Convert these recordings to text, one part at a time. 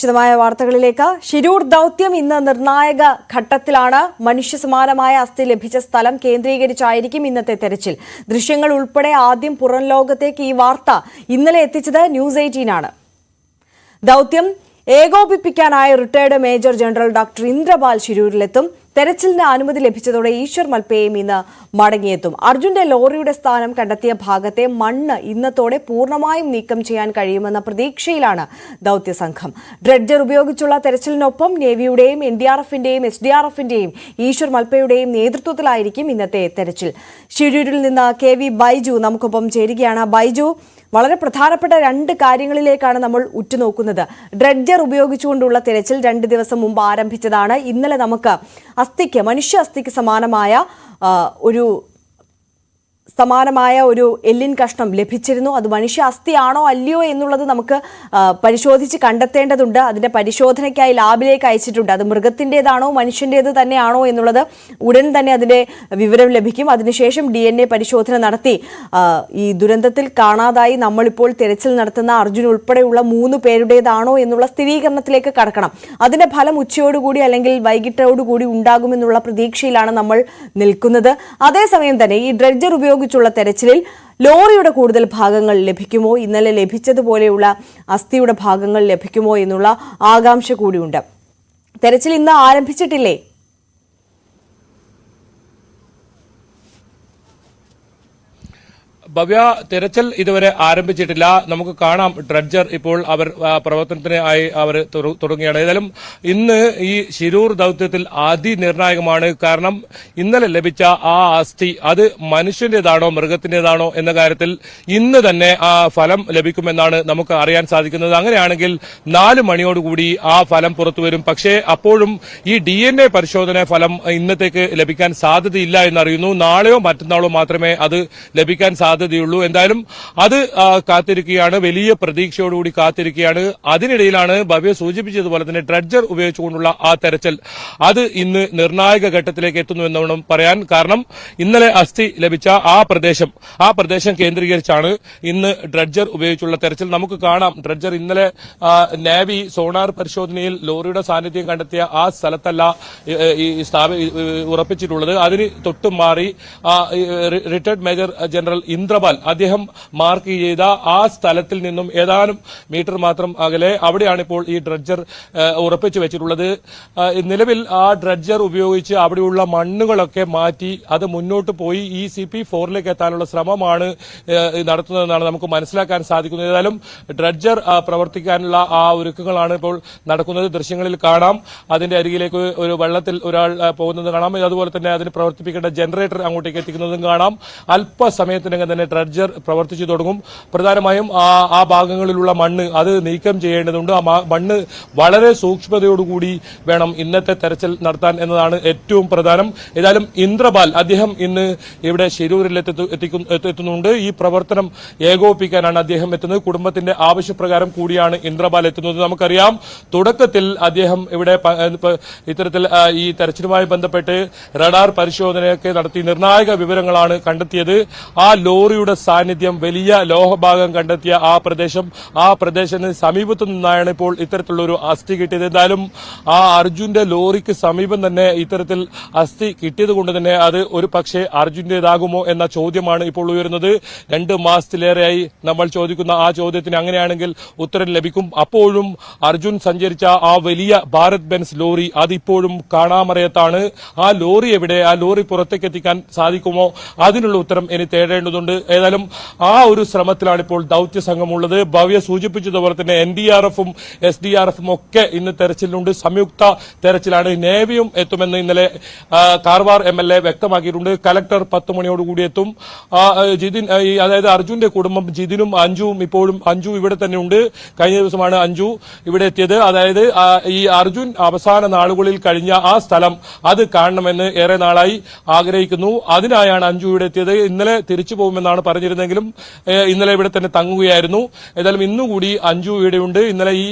വിശദമായ വാർത്തകളിലേക്ക്. ശിരൂർ ദൌത്യം ഇന്ന് നിർണായക ഘട്ടത്തിലാണ്. മനുഷ്യസമാനമായ അസ്ഥി ലഭിച്ച സ്ഥലം കേന്ദ്രീകരിച്ചായിരിക്കും ഇന്നത്തെ തെരച്ചിൽ. ദൃശ്യങ്ങൾ ഉൾപ്പെടെ ആദ്യം പുറം ലോകത്തേക്ക് ഈ വാർത്ത ഇന്നലെ എത്തിച്ചത് ന്യൂസ് 18 ആണ്. ദൌത്യം ഏകോപിപ്പിക്കാനായി retired major general doctor Indrapal ശിരൂരിലെത്തും. തെരച്ചിലിന് അനുമതി ലഭിച്ചതോടെ ഈശ്വർ മൽപ്പയും ഇന്ന് മടങ്ങിയെത്തും. അർജുന്റെ ലോറിയുടെ സ്ഥാനം കണ്ടെത്തിയ ഭാഗത്തെ മണ്ണ് ഇന്നത്തോടെ പൂർണ്ണമായും നീക്കം ചെയ്യാൻ കഴിയുമെന്ന പ്രതീക്ഷയിലാണ് ദൌത്യസംഘം. ഡ്രെഡ്ജർ ഉപയോഗിച്ചുള്ള തെരച്ചിലിനൊപ്പം നേവിയുടെയും NDRFന്റെയും SDRFന്റെയും ഈശ്വർ മൽപ്പയുടെയും നേതൃത്വത്തിലായിരിക്കും ഇന്നത്തെ തെരച്ചിൽ. ശിരൂരിൽ നിന്ന് KV ബൈജു നമുക്കൊപ്പം ചേരുകയാണ്. ബൈജു, വളരെ പ്രധാനപ്പെട്ട രണ്ട് കാര്യങ്ങളിലേക്കാണ് നമ്മൾ ഉറ്റുനോക്കുന്നത്. ഡ്രെഡ്ജർ ഉപയോഗിച്ചുകൊണ്ടുള്ള തെരച്ചിൽ 2 ദിവസം മുമ്പ് ആരംഭിച്ചതാണ്. ഇന്നലെ നമുക്ക് മനുഷ്യ അസ്ഥിക്ക് സമാനമായ ഒരു എല്ലിൻ കഷ്ണം ലഭിച്ചിരുന്നു. അത് മനുഷ്യ അസ്ഥിയാണോ അല്ലയോ എന്നുള്ളത് നമുക്ക് പരിശോധിച്ച് കണ്ടെത്തേണ്ടതുണ്ട്. അതിന്റെ പരിശോധനയ്ക്കായി ലാബിലേക്ക് അയച്ചിട്ടുണ്ട്. അത് മൃഗത്തിൻ്റെതാണോ മനുഷ്യൻ്റേത് തന്നെയാണോ എന്നുള്ളത് ഉടൻ തന്നെ അതിന്റെ വിവരം ലഭിക്കും. അതിനുശേഷം DNA പരിശോധന നടത്തി ഈ ദുരന്തത്തിൽ കാണാതായി നമ്മളിപ്പോൾ തെരച്ചിൽ നടത്തുന്ന അർജുൻ ഉൾപ്പെടെയുള്ള 3 പേരുടേതാണോ എന്നുള്ള സ്ഥിരീകരണത്തിലേക്ക് കടക്കണം. അതിന്റെ ഫലം ഉച്ചയോടുകൂടി അല്ലെങ്കിൽ വൈകിട്ടോടുകൂടി ഉണ്ടാകുമെന്നുള്ള പ്രതീക്ഷയിലാണ് നമ്മൾ നിൽക്കുന്നത്. അതേസമയം തന്നെ ഈ ഡ്രെഡ്ജർ ഉപയോഗിച്ചുള്ള തെരച്ചിലിൽ ലോറിയുടെ കൂടുതൽ ഭാഗങ്ങൾ ലഭിക്കുമോ, ഇന്നലെ ലഭിച്ചതുപോലെയുള്ള അസ്ഥിയുടെ ഭാഗങ്ങൾ ലഭിക്കുമോ എന്നുള്ള ആകാംക്ഷ കൂടിയുണ്ട്. തെരച്ചിൽ ഇന്ന് ആരംഭിച്ചിട്ടില്ലേ? ഭവ്യ, തെരച്ചിൽ ഇതുവരെ ആരംഭിച്ചിട്ടില്ല. നമുക്ക് കാണാം ഡ്രെഡ്ജർ ഇപ്പോൾ അവർ പ്രവർത്തനത്തിനായി അവർ തുടങ്ങിയാണ്. ഏതായാലും ഇന്ന് ഈ ശിരൂർ ദൌത്യത്തിൽ അതിനിർണായകമാണ്. കാരണം ഇന്നലെ ലഭിച്ച ആ അസ്ഥി അത് മനുഷ്യന്റേതാണോ മൃഗത്തിന്റേതാണോ എന്ന കാര്യത്തിൽ ഇന്ന് തന്നെ ആ ഫലം ലഭിക്കുമെന്നാണ് നമുക്ക് അറിയാൻ സാധിക്കുന്നത്. അങ്ങനെയാണെങ്കിൽ 4 മണിയോടുകൂടി ആ ഫലം പുറത്തുവരും. പക്ഷേ അപ്പോഴും ഈ DNA പരിശോധന ഫലം ഇന്നത്തേക്ക് ലഭിക്കാൻ സാധ്യതയില്ല എന്നറിയുന്നു. നാളെയോ മറ്റന്നാളോ മാത്രമേ അത് ലഭിക്കാൻ സാധ്യതയുള്ളൂ. എന്തായാലും അത് കാത്തിരിക്കുകയാണ്, വലിയ പ്രതീക്ഷയോടുകൂടി കാത്തിരിക്കുകയാണ്. അതിനിടയിലാണ് ഭവ്യ സൂചിപ്പിച്ചതുപോലെ തന്നെ ഡ്രെഡ്ജർ ഉപയോഗിച്ചുകൊണ്ടുള്ള ആ തെരച്ചിൽ അത് ഇന്ന് നിർണായക ഘട്ടത്തിലേക്ക് എത്തുന്നു എന്നോണം പറയാൻ. കാരണം ഇന്നലെ അസ്ഥി ലഭിച്ച ആ പ്രദേശം കേന്ദ്രീകരിച്ചാണ് ഇന്ന് ഡ്രെഡ്ജർ ഉപയോഗിച്ചുള്ള തെരച്ചിൽ. നമുക്ക് കാണാം ഡ്രെഡ്ജർ ഇന്നലെ നേവി സോണാർ പരിശോധനയിൽ ലോറിയുടെ സാന്നിധ്യം കണ്ടെത്തിയ ആ സ്ഥലത്തല്ല ഉറപ്പിച്ചിട്ടുള്ളത്. അതിന് തൊട്ടും മാറി റിട്ടയർഡ് മേജർ ജനറൽ ഇന്ദ്രപാൽ അദ്ദേഹം മാർക്ക് ചെയ്ത ആ സ്ഥലത്തിൽ നിന്നും ഏതാനും മീറ്റർ മാത്രം അകലെ അവിടെയാണ് ഇപ്പോൾ ഈ ഡ്രെഡ്ജർ ഉറപ്പിച്ചു വെച്ചിട്ടുള്ളത്. നിലവിൽ ആ ഡ്രെഡ്ജർ ഉപയോഗിച്ച് അവിടെയുള്ള മണ്ണുകളൊക്കെ മാറ്റി അത് മുന്നോട്ട് പോയി ഈ CP4ലേക്ക് എത്താനുള്ള ശ്രമമാണ് നടത്തുന്നതെന്നാണ് നമുക്ക് മനസ്സിലാക്കാൻ സാധിക്കുന്നത്. ഏതായാലും ഡ്രെഡ്ജർ പ്രവർത്തിക്കാനുള്ള ആ ഒരുക്കങ്ങളാണ് ഇപ്പോൾ നടക്കുന്നത്. ദൃശ്യങ്ങളിൽ കാണാം അതിന്റെ അരികിലേക്ക് ഒരു വെള്ളത്തിൽ ഒരാൾ പോകുന്നത് കാണാം. അതുപോലെ തന്നെ അതിന് പ്രവർത്തിപ്പിക്കേണ്ട ജനറേറ്റർ അങ്ങോട്ടേക്ക് എത്തിക്കുന്നതും കാണാം. അല്പസമയത്തിനകം തന്നെ ഡ്രെഡ്ജർ പ്രവർത്തിച്ചു തുടങ്ങും. പ്രധാനമായും ആ ഭാഗങ്ങളിലുള്ള മണ്ണ് അത് നീക്കം ചെയ്യേണ്ടതുണ്ട്. ആ മണ്ണ് വളരെ സൂക്ഷ്മതയോടുകൂടി വേണം ഇന്നത്തെ തെരച്ചിൽ നടത്താൻ എന്നതാണ് ഏറ്റവും പ്രധാനം. ഏതായാലും ഇന്ദ്രപാൽ അദ്ദേഹം ഇന്ന് ഇവിടെ ശിരൂരിൽ എത്തുന്നുണ്ട്. ഈ പ്രവർത്തനം ഏകോപിപ്പിക്കാനാണ് അദ്ദേഹം എത്തുന്നത്. കുടുംബത്തിന്റെ ആവശ്യപ്രകാരം കൂടിയാണ് ഇന്ദ്രപാൽ എത്തുന്നത്. നമുക്കറിയാം തുടക്കത്തിൽ അദ്ദേഹം ഇവിടെ ഇത്തരത്തിൽ ഈ തെരച്ചിലുമായി ബന്ധപ്പെട്ട് റഡാർ പരിശോധനയൊക്കെ നടത്തി നിർണായക വിവരങ്ങളാണ് കണ്ടെത്തിയത്. ആ ലോറിയുടെ സാന്നിധ്യം, വലിയ ലോഹഭാഗം കണ്ടെത്തിയ ആ പ്രദേശത്തിന് സമീപത്തു നിന്നാണ് ഇപ്പോൾ ഇത്തരത്തിലുള്ള ഒരു അസ്ഥി കിട്ടിയത്. എന്തായാലും ആ അർജുന്റെ ലോറിക്ക് സമീപം തന്നെ ഇത്തരത്തിൽ അസ്ഥി കിട്ടിയത് കൊണ്ട് തന്നെ അത് ഒരു പക്ഷേ അർജുന്റേതാകുമോ എന്ന ചോദ്യമാണ് ഇപ്പോൾ ഉയരുന്നത്. 2 മാസത്തിലേറെയായി നമ്മൾ ചോദിക്കുന്ന ആ ചോദ്യത്തിന് അങ്ങനെയാണെങ്കിൽ ഉത്തരം ലഭിക്കും. അപ്പോഴും അർജുൻ സഞ്ചരിച്ച ആ വലിയ ഭാരത് ബെൻസ് ലോറി അതിപ്പോഴും കാണാമറയത്താണ്. ആ ലോറി എവിടെ? ആ ലോറി പുറത്തേക്ക് എത്തിക്കാൻ സാധിക്കുമോ? അതിനുള്ള ഉത്തരം ഇനി തേടേണ്ടതുണ്ട്. ഏതായാലും ആ ഒരു ശ്രമത്തിലാണ് ഇപ്പോൾ ദൌത്യ സംഘമുള്ളത്. ഭവ്യ സൂചിപ്പിച്ചതുപോലെ തന്നെ NDRFും SDRFും ഒക്കെ ഇന്ന് തെരച്ചിലുണ്ട്. സംയുക്ത തെരച്ചിലാണ്. നേവിയും എത്തുമെന്ന് ഇന്നലെ കാർവാർ MLA വ്യക്തമാക്കിയിട്ടുണ്ട്. കലക്ടർ 10 മണിയോടുകൂടി എത്തും. ജിതിൻ, അതായത് അർജുന്റെ കുടുംബം ജിതിനും അഞ്ജുവും ഇപ്പോഴും അഞ്ജു ഇവിടെ തന്നെ ഉണ്ട്. കഴിഞ്ഞ ദിവസമാണ് അഞ്ജു ഇവിടെ എത്തിയത്. അതായത് ഈ അർജുൻ അവസാന നാളുകളിൽ കഴിഞ്ഞ ആ സ്ഥലം അത് കാണണമെന്ന് ഏറെ നാളായി ആഗ്രഹിക്കുന്നു. അതിനായാണ് അഞ്ജു ഇവിടെ എത്തിയത്. ഇന്നലെ തിരിച്ചു പോകുമെന്നാണ് എന്നാണ് പറഞ്ഞിരുന്നെങ്കിലും ഇന്നലെ ഇവിടെ തന്നെ തങ്ങുകയായിരുന്നു. ഏതായാലും ഇന്നുകൂടി അഞ്ജു ഇവിടെയുണ്ട്. ഇന്നലെ ഈ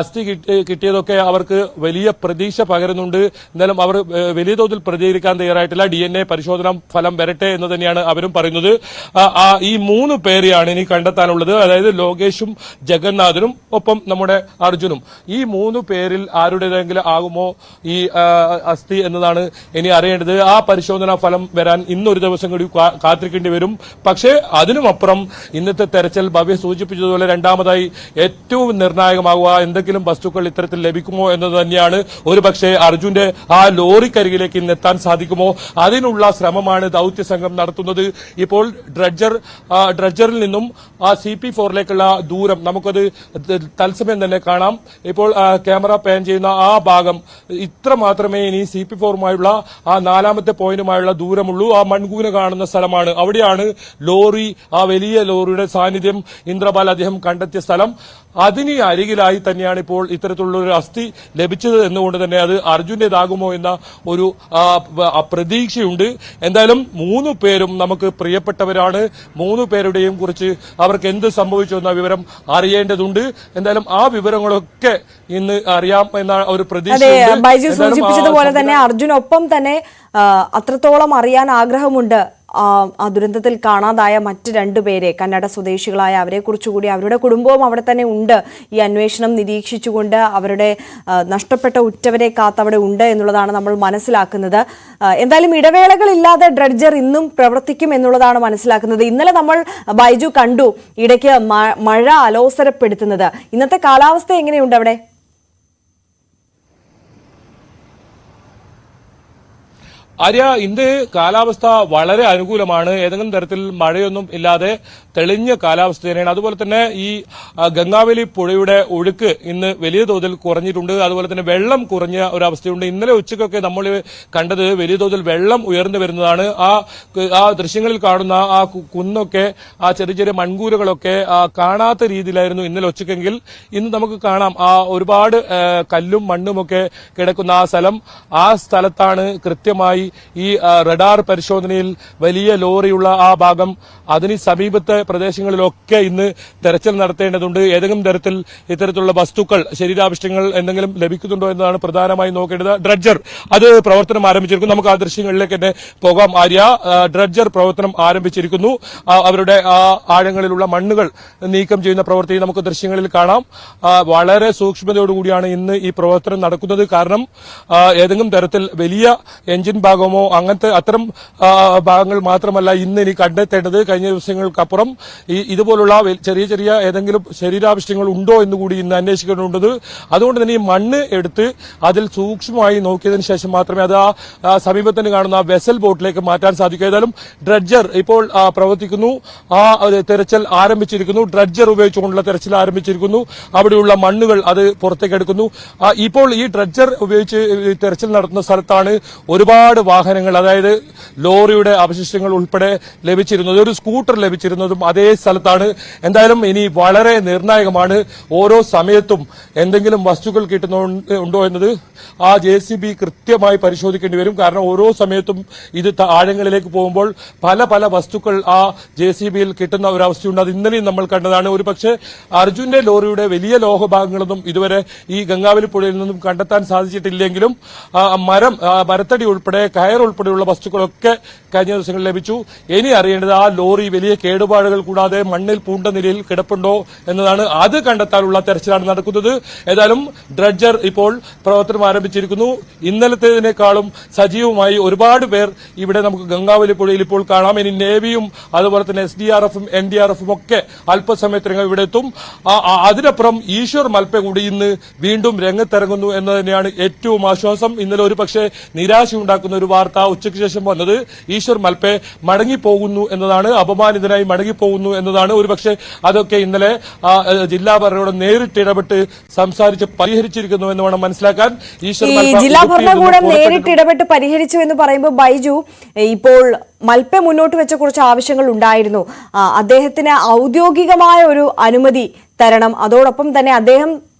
അസ്ഥി കിട്ടിയതൊക്കെ അവർക്ക് വലിയ പ്രതീക്ഷ പകരുന്നുണ്ട്. എന്തായാലും അവർ വലിയ തോതിൽ പ്രതികരിക്കാൻ തയ്യാറായിട്ടില്ല. DNA പരിശോധന ഫലം വരട്ടെ എന്ന് തന്നെയാണ് അവരും പറയുന്നത്. ഈ 3 പേരെയാണ് ഇനി കണ്ടെത്താനുള്ളത്. അതായത് ലോകേഷും ജഗന്നാഥനും ഒപ്പം നമ്മുടെ അർജുനും. ഈ 3 പേരിൽ ആരുടേതെങ്കിലും ആകുമോ ഈ അസ്ഥി എന്നതാണ് ഇനി അറിയേണ്ടത്. ആ പരിശോധനാ ഫലം വരാൻ ഇന്നൊരു ദിവസം കൂടി കാത്തിരിക്കേണ്ടി വരും. പക്ഷേ അതിനുമപ്പുറം ഇന്നത്തെ തെരച്ചിൽ ഭവ്യ സൂചിപ്പിച്ചതുപോലെ രണ്ടാമതായി ഏറ്റവും നിർണായകമാകുക എന്തെങ്കിലും വസ്തുക്കൾ ഇത്തരത്തിൽ ലഭിക്കുമോ എന്നത് തന്നെയാണ്. ഒരുപക്ഷെ അർജുന്റെ ആ ലോറിക്കരികിലേക്ക് ഇന്ന് എത്താൻ സാധിക്കുമോ അതിനുള്ള ശ്രമമാണ് ദൌത്യ സംഘം നടത്തുന്നത്. ഇപ്പോൾ ഡ്രഡ്ജറിൽ നിന്നും ആ CP4ലേക്കുള്ള ദൂരം നമുക്കത് തത്സമയം തന്നെ കാണാം. ഇപ്പോൾ ക്യാമറ പാൻ ചെയ്യുന്ന ആ ഭാഗം ഇത്ര മാത്രമേ ഇനി CP4മായുള്ള ആ 4ാമത്തെ പോയിന്റുമായുള്ള ദൂരമുള്ളൂ. ആ മൺകൂന കാണുന്ന സ്ഥലമാണ്. അവിടെയാണ് ലോറി, ആ വലിയ ലോറിയുടെ സാന്നിധ്യം ഇന്ദ്രപാൽ അദ്ദേഹം കണ്ടെത്തിയ സ്ഥലം. അതിന് അരികിലായി തന്നെയാണ് ഇപ്പോൾ ഇത്തരത്തിലുള്ള ഒരു അസ്ഥി ലഭിച്ചത് എന്നുകൊണ്ട് തന്നെ അത് അർജുന്റേതാകുമോ എന്ന ഒരു പ്രതീക്ഷയുണ്ട്. എന്തായാലും 3 പേരും നമുക്ക് പ്രിയപ്പെട്ടവരാണ്. 3 പേരുടെയും കുറിച്ച് അവർക്ക് എന്ത് സംഭവിച്ചു എന്ന വിവരം അറിയേണ്ടതുണ്ട്. എന്തായാലും ആ വിവരങ്ങളൊക്കെ ഇന്ന് അറിയാം എന്ന ഒരു പ്രതീക്ഷ. ബൈജു സൂചിപ്പിച്ചതുപോലെ തന്നെ അർജുനൊപ്പം തന്നെ അത്രത്തോളം അറിയാൻ ആഗ്രഹമുണ്ട്. ആ ദുരന്തത്തിൽ കാണാതായ മറ്റ് 2 പേരെ, കന്നഡ സ്വദേശികളായ അവരെ കുറിച്ചുകൂടി, അവരുടെ കുടുംബവും അവിടെ തന്നെ ഉണ്ട്. ഈ അന്വേഷണം നിരീക്ഷിച്ചുകൊണ്ട് അവരുടെ നഷ്ടപ്പെട്ട ഉറ്റവരെ കാത്തവിടെ ഉണ്ട് എന്നുള്ളതാണ് നമ്മൾ മനസ്സിലാക്കുന്നത്. എന്തായാലും ഇടവേളകളില്ലാതെ ഡ്രഡ്ജർ ഇന്നും പ്രവർത്തിക്കും എന്നുള്ളതാണ് മനസ്സിലാക്കുന്നത്. ഇന്നലെ നമ്മൾ ബൈജു കണ്ടു ഇടയ്ക്ക് മഴ അലോസരപ്പെടുത്തുന്നത്. ഇന്നത്തെ കാലാവസ്ഥ എങ്ങനെയുണ്ട് അവിടെ? ആര്യ, ഇന്ന് കാലാവസ്ഥ വളരെ അനുകൂലമാണ്. ഏതെങ്കിലും തരത്തിൽ മഴയൊന്നും ഇല്ലാതെ തെളിഞ്ഞ കാലാവസ്ഥ തന്നെയാണ്. അതുപോലെ തന്നെ ഈ ഗംഗാവലി പുഴയുടെ ഒഴുക്ക് ഇന്ന് വലിയ തോതിൽ കുറഞ്ഞിട്ടുണ്ട്. അതുപോലെ തന്നെ വെള്ളം കുറഞ്ഞ ഒരവസ്ഥയുണ്ട്. ഇന്നലെ ഉച്ചയ്ക്കൊക്കെ നമ്മൾ കണ്ടത് വലിയ തോതിൽ വെള്ളം ഉയർന്നു വരുന്നതാണ്. ആ ദൃശ്യങ്ങളിൽ കാണുന്ന ആ കുന്നൊക്കെ, ആ ചെറിയ ചെറിയ മൺകൂരകളൊക്കെ കാണാത്ത രീതിയിലായിരുന്നു ഇന്നലെ ഉച്ചയ്ക്കെങ്കിൽ ഇന്ന് നമുക്ക് കാണാം ആ ഒരുപാട് കല്ലും മണ്ണുമൊക്കെ കിടക്കുന്ന ആ സ്ഥലം. ആ സ്ഥലത്താണ് കൃത്യമായി ഈ റഡാർ പരിശോധനയിൽ വലിയ ലോറിയുള്ള ആ ഭാഗം. അതിന് സമീപത്തെ പ്രദേശങ്ങളിലൊക്കെ ഇന്ന് തെരച്ചിൽ നടത്തേണ്ടതുണ്ട്. ഏതെങ്കിലും തരത്തിൽ ഇത്തരത്തിലുള്ള വസ്തുക്കൾ, ശരീരാവശിഷ്ടങ്ങൾ എന്തെങ്കിലും ലഭിക്കുന്നുണ്ടോ എന്നതാണ് പ്രധാനമായി നോക്കേണ്ടത്. ഡ്രഡ്ജർ അത് പ്രവർത്തനം ആരംഭിച്ചിരിക്കുന്നു. നമുക്ക് ആ ദൃശ്യങ്ങളിലേക്ക് തന്നെ പോകാം. ആര്യ, ഡ്രഡ്ജർ പ്രവർത്തനം ആരംഭിച്ചിരിക്കുന്നു. അവരുടെ ആഴങ്ങളിലുള്ള മണ്ണുകൾ നീക്കം ചെയ്യുന്ന പ്രവൃത്തി നമുക്ക് ദൃശ്യങ്ങളിൽ കാണാം. വളരെ സൂക്ഷ്മതയോടുകൂടിയാണ് ഇന്ന് ഈ പ്രവർത്തനം നടക്കുന്നത്. കാരണം ഏതെങ്കിലും തരത്തിൽ വലിയ എഞ്ചിൻ ഭാഗമോ അങ്ങനത്തെ അത്തരം ഭാഗങ്ങൾ മാത്രമല്ല ഇന്ന് ഇനി കണ്ടെത്തേണ്ടത്. കഴിഞ്ഞ ദിവസങ്ങൾക്കപ്പുറം ഇതുപോലുള്ള ചെറിയ ചെറിയ ഏതെങ്കിലും ശരീരാവശിഷ്ടങ്ങൾ ഉണ്ടോ എന്നുകൂടി ഇന്ന് അന്വേഷിക്കേണ്ടതുണ്ട്. അതുകൊണ്ട് തന്നെ ഈ മണ്ണ് എടുത്ത് അതിൽ സൂക്ഷ്മമായി നോക്കിയതിനു ശേഷം മാത്രമേ അത് ആ സമീപത്തിന് കാണുന്ന വെസൽ ബോട്ടിലേക്ക് മാറ്റാൻ സാധിക്കൂ. ഏതായാലും ഡ്രഡ്ജർ ഇപ്പോൾ പ്രവർത്തിക്കുന്നു. ആ തെരച്ചിൽ ആരംഭിച്ചിരിക്കുന്നു. ഡ്രഡ്ജർ ഉപയോഗിച്ചുകൊണ്ടുള്ള തെരച്ചിൽ ആരംഭിച്ചിരിക്കുന്നു. അവിടെയുള്ള മണ്ണുകൾ അത് പുറത്തേക്ക് എടുക്കുന്നു. ഇപ്പോൾ ഈ ഡ്രഡ്ജർ ഉപയോഗിച്ച് തെരച്ചിൽ നടത്തുന്ന സ്ഥലത്താണ് ഒരുപാട് വാഹനങ്ങൾ, അതായത് ലോറിയുടെ അവശിഷ്ടങ്ങൾ ഉൾപ്പെടെ ലഭിച്ചിരുന്നത്. ഒരു സ്കൂട്ടർ ലഭിച്ചിരുന്നതും അതേ സ്ഥലത്താണ്. എന്തായാലും ഇനി വളരെ നിർണായകമാണ്. ഓരോ സമയത്തും എന്തെങ്കിലും വസ്തുക്കൾ കിട്ടുന്നുണ്ടോ എന്നത് ആ JCB കൃത്യമായി പരിശോധിക്കേണ്ടി വരും. കാരണം ഓരോ സമയത്തും ഇത് ആഴങ്ങളിലേക്ക് പോകുമ്പോൾ പല പല വസ്തുക്കൾ ആ JCBയിൽ കിട്ടുന്ന ഒരവസ്ഥയുണ്ട്. അത് ഇന്നലെയും നമ്മൾ കണ്ടതാണ്. ഒരുപക്ഷെ അർജുന്റെ ലോറിയുടെ വലിയ ലോഹഭാഗങ്ങളൊന്നും ഇതുവരെ ഈ ഗംഗാവലി പുഴയിൽ നിന്നും കണ്ടെത്താൻ സാധിച്ചിട്ടില്ലെങ്കിലും മരത്തടി ഉൾപ്പെടെ കയർ ഉൾപ്പെടെയുള്ള വസ്തുക്കളൊക്കെ കഴിഞ്ഞ ദിവസങ്ങളിൽ ലഭിച്ചു. ഇനി അറിയേണ്ടത് ആ ലോറി വലിയ കേടുപാടുകൾ കൂടാതെ മണ്ണിൽ പൂണ്ട നിലയിൽ കിടപ്പുണ്ടോ എന്നതാണ്. അത് കണ്ടെത്താനുള്ള തെരച്ചിലാണ് നടക്കുന്നത്. ഏതായാലും ഡ്രഡ്ജർ ഇപ്പോൾ പ്രവർത്തനം ആരംഭിച്ചിരിക്കുന്നു. ഇന്നലത്തേതിനേക്കാളും സജീവമായി ഒരുപാട് പേർ ഇവിടെ നമുക്ക് ഗംഗാവലി പുഴയിൽ ഇപ്പോൾ കാണാം. ഇനി നേവിയും അതുപോലെ തന്നെ SDRFും NDRFും ഒക്കെ അല്പസമയത്തിനകം ഇവിടെ എത്തും. അതിനപ്പുറം ഈശ്വർ മൽപ്പെ കൂടി ഇന്ന് വീണ്ടും രംഗത്തിറങ്ങുന്നു എന്ന് തന്നെയാണ് ഏറ്റവും ആശ്വാസം. ഇന്നലെ ഒരു പക്ഷേ നിരാശയുണ്ടാക്കുന്ന ഒരു വാർത്ത ഉച്ചയ്ക്ക് ശേഷം വന്നത് ഈശ്വർ മൽപ്പെ മടങ്ങിപ്പോകുന്നു എന്നതാണ്. അപമാനിതനായി മടങ്ങിപ്പോകുന്നു എന്നതാണ്. ഒരുപക്ഷെ അതൊക്കെ ഇന്നലെ ജില്ലാ ഭരണകൂടം നേരിട്ട് ഇടപെട്ട് സംസാരിച്ച് പരിഹരിച്ചിരിക്കുന്നു എന്ന് വേണം മനസ്സിലാക്കാൻ. ജില്ലാ ഭരണകൂടം നേരിട്ട് ഇടപെട്ട് പരിഹരിച്ചു എന്ന് പറയുമ്പോൾ ബൈജു, ഇപ്പോൾ മൽപ്പെ മുന്നോട്ട് വെച്ച കുറച്ച് ആവശ്യങ്ങൾ ഉണ്ടായിരുന്നു. അദ്ദേഹത്തിന് ഔദ്യോഗികമായ ഒരു അനുമതി തരണം. അതോടൊപ്പം തന്നെ അദ്ദേഹം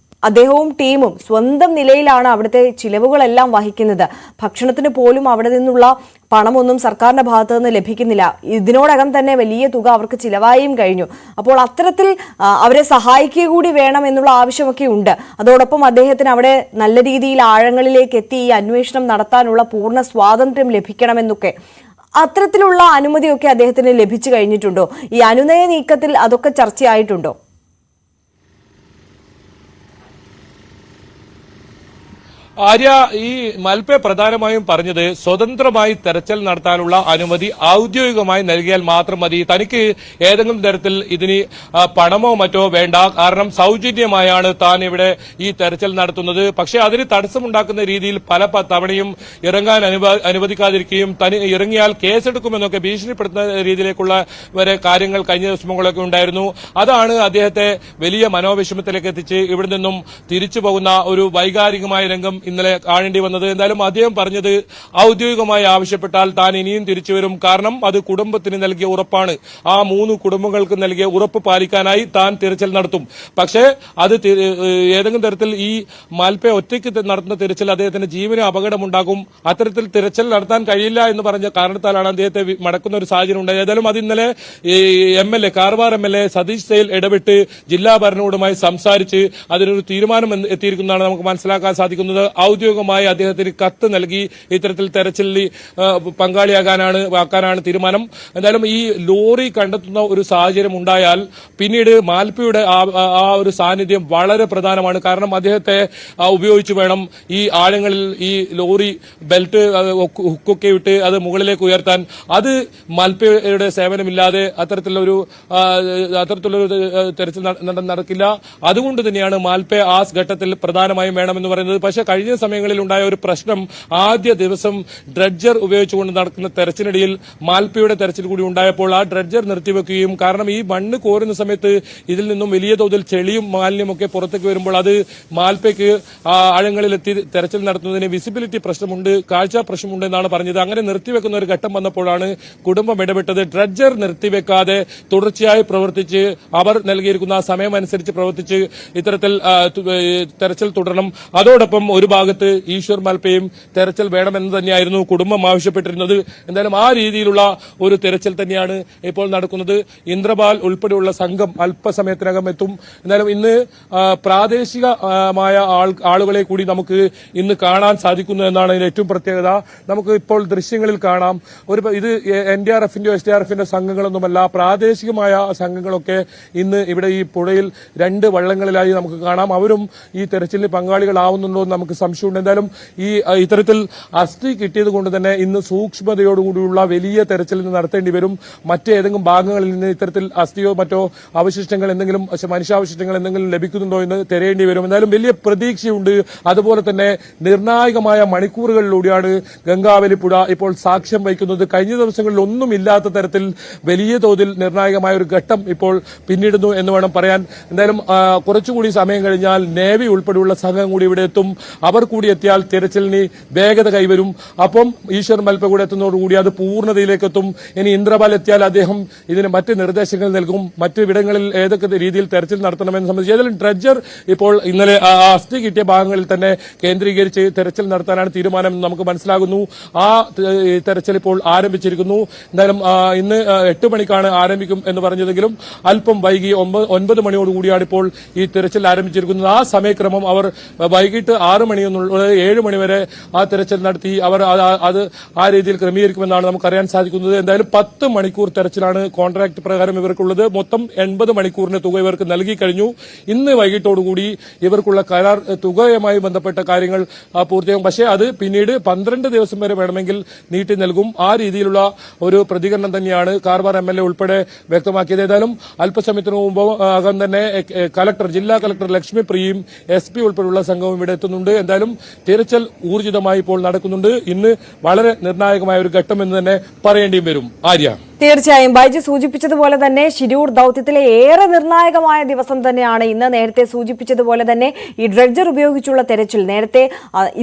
അദ്ദേഹവും ടീമും സ്വന്തം നിലയിലാണ് അവിടുത്തെ ചിലവുകളെല്ലാം വഹിക്കുന്നത്. ഭക്ഷണത്തിന് പോലും അവിടെ നിന്നുള്ള പണമൊന്നും സർക്കാരിന്റെ ഭാഗത്തു നിന്ന് ലഭിക്കുന്നില്ല. ഇതിനോടകം തന്നെ വലിയ തുക അവർക്ക് ചിലവായും കഴിഞ്ഞു. അപ്പോൾ അത്തരത്തിൽ അവരെ സഹായിക്കുക കൂടി വേണം എന്നുള്ള ആവശ്യമൊക്കെ ഉണ്ട്. അതോടൊപ്പം അദ്ദേഹത്തിന് അവിടെ നല്ല രീതിയിൽ ആഴങ്ങളിലേക്ക് എത്തി ഈ അന്വേഷണം നടത്താനുള്ള പൂർണ്ണ സ്വാതന്ത്ര്യം ലഭിക്കണമെന്നൊക്കെ, അത്തരത്തിലുള്ള അനുമതിയൊക്കെ അദ്ദേഹത്തിന് ലഭിച്ചു കഴിഞ്ഞിട്ടുണ്ടോ? ഈ അനുനയ നീക്കത്തിൽ അതൊക്കെ ചർച്ചയായിട്ടുണ്ടോ? ആര്യ, ഈ മൽപെ പ്രധാനമായും പറഞ്ഞത് സ്വതന്ത്രമായി തെരച്ചിൽ നടത്താനുള്ള അനുമതി ഔദ്യോഗികമായി നൽകിയാൽ മാത്രം മതി. തനിക്ക് ഏതെങ്കിലും തരത്തിൽ ഇതിന് പണമോ മറ്റോ വേണ്ട. കാരണം സൗജന്യമായാണ് താൻ ഇവിടെ ഈ തെരച്ചിൽ നടത്തുന്നത്. പക്ഷേ അതിന് തടസ്സമുണ്ടാക്കുന്ന രീതിയിൽ പല തവണയും ഇറങ്ങാൻ അനുവദിക്കാതിരിക്കുകയും ഇറങ്ങിയാൽ കേസെടുക്കുമെന്നൊക്കെ ഭീഷണിപ്പെടുത്തുന്ന രീതിയിലേക്കുള്ള വരെ കാര്യങ്ങൾ കഴിഞ്ഞ ദിവസങ്ങളൊക്കെ ഉണ്ടായിരുന്നു. അതാണ് അദ്ദേഹത്തെ വലിയ മനോവിഷമത്തിലേക്ക് എത്തിച്ച് ഇവിടെ നിന്നും തിരിച്ചു പോകുന്ന ഒരു വൈകാരികമായ രംഗം ഇന്നലെ കാണേണ്ടി വന്നത്. എന്തായാലും അദ്ദേഹം പറഞ്ഞത് ഔദ്യോഗികമായി ആവശ്യപ്പെട്ടാൽ താൻ ഇനിയും തിരിച്ചു വരും. കാരണം അത് കുടുംബത്തിന് നൽകിയ ഉറപ്പാണ്. ആ 3 കുടുംബങ്ങൾക്ക് നൽകിയ ഉറപ്പ് പാലിക്കാനായി താൻ തിരച്ചിൽ നടത്തും. പക്ഷേ അത് ഏതെങ്കിലും തരത്തിൽ ഈ മാൽപെ ഒറ്റയ്ക്ക് നടത്തുന്ന തിരച്ചിൽ അദ്ദേഹത്തിന്റെ ജീവന് അപകടമുണ്ടാകും. അത്തരത്തിൽ തിരച്ചിൽ നടത്താൻ കഴിയില്ല എന്ന് പറഞ്ഞ കാരണത്താലാണ് അദ്ദേഹത്തെ മടക്കുന്ന ഒരു സാഹചര്യം ഉണ്ടായത്. ഏതായാലും അത് ഇന്നലെ MLA കാർവാർ MLA സതീഷ് സെയിൽ ഇടപെട്ട് ജില്ലാ ഭരണകൂടവുമായി സംസാരിച്ച് അതിനൊരു തീരുമാനം എത്തിയിരിക്കുന്നതാണ് നമുക്ക് മനസ്സിലാക്കാൻ സാധിക്കുന്നത്. ഔദ്യോഗികമായി അദ്ദേഹത്തിന് കത്ത് നൽകി ഇത്തരത്തിൽ തെരച്ചിലിൽ പങ്കാളിയാക്കാനാണ് തീരുമാനം. എന്തായാലും ഈ ലോറി കണ്ടെത്തുന്ന ഒരു സാഹചര്യം ഉണ്ടായാൽ പിന്നീട് മാൽപയുടെ ആ ഒരു സാന്നിധ്യം വളരെ പ്രധാനമാണ്. കാരണം അദ്ദേഹത്തെ ഉപയോഗിച്ച് വേണം ഈ ആഴങ്ങളിൽ ഈ ലോറി ബെൽറ്റ് ഹുക്കൊക്കെ വിട്ട് അത് മുകളിലേക്ക് ഉയർത്താൻ. അത് മാൽപയുടെ സേവനമില്ലാതെ അത്തരത്തിലൊരു തെരച്ചിൽ നടക്കില്ല. അതുകൊണ്ട് തന്നെയാണ് മാൽപെ ആ ഘട്ടത്തിൽ പ്രധാനമായും വേണമെന്ന് പറയുന്നത്. പക്ഷേ കഴിഞ്ഞ സമയങ്ങളിൽ ഉണ്ടായ ഒരു പ്രശ്നം, ആദ്യ ദിവസം ഡ്രഡ്ജർ ഉപയോഗിച്ചുകൊണ്ട് നടക്കുന്ന തെരച്ചിലിനിടയിൽ മാൽപയുടെ തെരച്ചിൽ കൂടി ഉണ്ടായപ്പോൾ ആ ഡ്രഡ്ജർ നിർത്തിവെക്കുകയും, കാരണം ഈ മണ്ണ് കോരുന്ന സമയത്ത് ഇതിൽ നിന്നും വലിയ തോതിൽ ചെളിയും മാലിന്യമൊക്കെ പുറത്തേക്ക് വരുമ്പോൾ അത് മാൽപയ്ക്ക് ആഴങ്ങളിലെത്തി തെരച്ചിൽ നടത്തുന്നതിന് വിസിബിലിറ്റി പ്രശ്നമുണ്ട്, കാഴ്ച പ്രശ്നമുണ്ട് എന്നാണ് പറഞ്ഞത്. അങ്ങനെ നിർത്തിവെക്കുന്ന ഒരു ഘട്ടം വന്നപ്പോഴാണ് കുടുംബം ഇടപെട്ടത്. ഡ്രഡ്ജർ നിർത്തിവെക്കാതെ തുടർച്ചയായി പ്രവർത്തിച്ച് അവർ നൽകിയിരിക്കുന്ന സമയമനുസരിച്ച് പ്രവർത്തിച്ച് ഇത്തരത്തിൽ തെരച്ചിൽ തുടരണം. അതോടൊപ്പം ഒരു ഭാഗത്ത് ഈശ്വർ മാൽപയും തെരച്ചിൽ വേണമെന്ന് തന്നെയായിരുന്നു കുടുംബം ആവശ്യപ്പെട്ടിരുന്നത്. എന്തായാലും ആ രീതിയിലുള്ള ഒരു തെരച്ചിൽ തന്നെയാണ് ഇപ്പോൾ നടക്കുന്നത്. ഇന്ദ്രപാൽ ഉൾപ്പെടെയുള്ള സംഘം അല്പസമയത്തിനകം എത്തും. എന്തായാലും ഇന്ന് പ്രാദേശികമായ ആളുകളെ കൂടി നമുക്ക് ഇന്ന് കാണാൻ സാധിക്കുന്നു എന്നാണ് ഇതിന്റെ ഏറ്റവും പ്രത്യേകത. നമുക്ക് ഇപ്പോൾ ദൃശ്യങ്ങളിൽ കാണാം. ഇത് NDRFന്റെയോ SDRFന്റെ സംഘങ്ങളൊന്നുമല്ല, പ്രാദേശികമായ സംഘങ്ങളൊക്കെ ഇന്ന് ഇവിടെ ഈ പുഴയിൽ 2 വള്ളങ്ങളിലായി നമുക്ക് കാണാം. അവരും ഈ തെരച്ചിലിന് പങ്കാളികളാവുന്നുണ്ടോ എന്ന് നമുക്ക് സംശയമുണ്ട്. എന്തായാലും ഈ ഇത്തരത്തിൽ അസ്ഥി കിട്ടിയത് കൊണ്ട് തന്നെ ഇന്ന് സൂക്ഷ്മതയോടുകൂടിയുള്ള വലിയ തെരച്ചിൽ നടത്തേണ്ടി വരും. മറ്റേതെങ്കിലും ഭാഗങ്ങളിൽ നിന്ന് ഇത്തരത്തിൽ അസ്ഥിയോ മറ്റോ അവശിഷ്ടങ്ങൾ എന്തെങ്കിലും മനുഷ്യാവശിഷ്ടങ്ങൾ എന്തെങ്കിലും ലഭിക്കുന്നുണ്ടോ എന്ന് തിരയേണ്ടി വരും. എന്തായാലും വലിയ പ്രതീക്ഷയുണ്ട്. അതുപോലെ തന്നെ നിർണായകമായ മണിക്കൂറുകളിലൂടെയാണ് ഗംഗാവലി പുഴ ഇപ്പോൾ സാക്ഷ്യം വഹിക്കുന്നത്. കഴിഞ്ഞ ദിവസങ്ങളിൽ ഒന്നും ഇല്ലാത്ത തരത്തിൽ വലിയ തോതിൽ നിർണായകമായ ഒരു ഘട്ടം ഇപ്പോൾ പിന്നിടുന്നു എന്ന് വേണം പറയാൻ. എന്തായാലും കുറച്ചുകൂടി സമയം കഴിഞ്ഞാൽ നേവി ഉൾപ്പെടെയുള്ള സംഘം കൂടി ഇവിടെ എത്തും. അവർ കൂടി എത്തിയാൽ തിരച്ചിലിന് വേഗത കൈവരും. അപ്പം ഈശ്വർ മാൽപ കൂടെ എത്തുന്നതോടുകൂടി അത് പൂർണ്ണതയിലേക്ക് എത്തും. ഇനി ഇന്ദ്രപാൽ എത്തിയാൽ അദ്ദേഹം ഇതിന് മറ്റ് നിർദ്ദേശങ്ങൾ നൽകും. മറ്റ് ഇടങ്ങളിൽ ഏതൊക്കെ രീതിയിൽ തെരച്ചിൽ നടത്തണമെന്ന് സംബന്ധിച്ച്. ഏതായാലും ഡ്രഡ്ജർ ഇപ്പോൾ ഇന്നലെ അസ്ഥി കിട്ടിയ ഭാഗങ്ങളിൽ തന്നെ കേന്ദ്രീകരിച്ച് തെരച്ചിൽ നടത്താനാണ് തീരുമാനം നമുക്ക് മനസ്സിലാകുന്നു. ആ തെരച്ചിൽ ഇപ്പോൾ ആരംഭിച്ചിരിക്കുന്നു. എന്തായാലും ഇന്ന് 8 മണിക്കാണ് ആരംഭിക്കും എന്ന് പറഞ്ഞതെങ്കിലും അല്പം വൈകി 9 മണിയോടുകൂടിയാണ് ഇപ്പോൾ ഈ തെരച്ചിൽ ആരംഭിച്ചിരിക്കുന്നത്. ആ സമയക്രമം അവർ വൈകിട്ട് 6 മണി 7 മണി വരെ ആ തെരച്ചിൽ നടത്തി അവർ അത് ആ രീതിയിൽ ക്രമീകരിക്കുമെന്നാണ് നമുക്കറിയാൻ സാധിക്കുന്നത്. എന്തായാലും 10 മണിക്കൂർ തെരച്ചിലാണ് കോൺട്രാക്ട് പ്രകാരം ഇവർക്കുള്ളത്. മൊത്തം 80 മണിക്കൂറിന്റെ തുക ഇവർക്ക് നൽകി കഴിഞ്ഞു. ഇന്ന് വൈകിട്ടോടുകൂടി ഇവർക്കുള്ള കരാർ തുകയുമായി ബന്ധപ്പെട്ട കാര്യങ്ങൾ പൂർത്തിയാകും. പക്ഷേ അത് പിന്നീട് 12 ദിവസം വരെ വേണമെങ്കിൽ നീട്ടി നൽകും. ആ രീതിയിലുള്ള ഒരു പ്രതികരണം തന്നെയാണ് കാർവാർ MLA ഉൾപ്പെടെ വ്യക്തമാക്കിയത്. ഏതായാലും അല്പസമയത്തിന് മുമ്പ് അകം തന്നെ ജില്ലാ കളക്ടർ ലക്ഷ്മി പ്രിയയും SP ഉൾപ്പെടെയുള്ള സംഘവും ഇവിടെ എത്തുന്നുണ്ട്. എന്തായാലും തിരച്ചിൽ ഊർജിതമായി ഇപ്പോൾ നടക്കുന്നുണ്ട്. ഇന്ന് വളരെ നിർണായകമായ ഒരു ഘട്ടം എന്ന് തന്നെ പറയേണ്ടിയും വരും. ആര്യ, തീർച്ചയായും ബൈജു സൂചിപ്പിച്ചതുപോലെ തന്നെ ശിരൂർ ദൌത്യത്തിലെ ഏറെ നിർണായകമായ ദിവസം തന്നെയാണ് ഇന്ന്. നേരത്തെ സൂചിപ്പിച്ചതുപോലെ തന്നെ ഈ ഡ്രഡ്ജർ ഉപയോഗിച്ചുള്ള തെരച്ചിൽ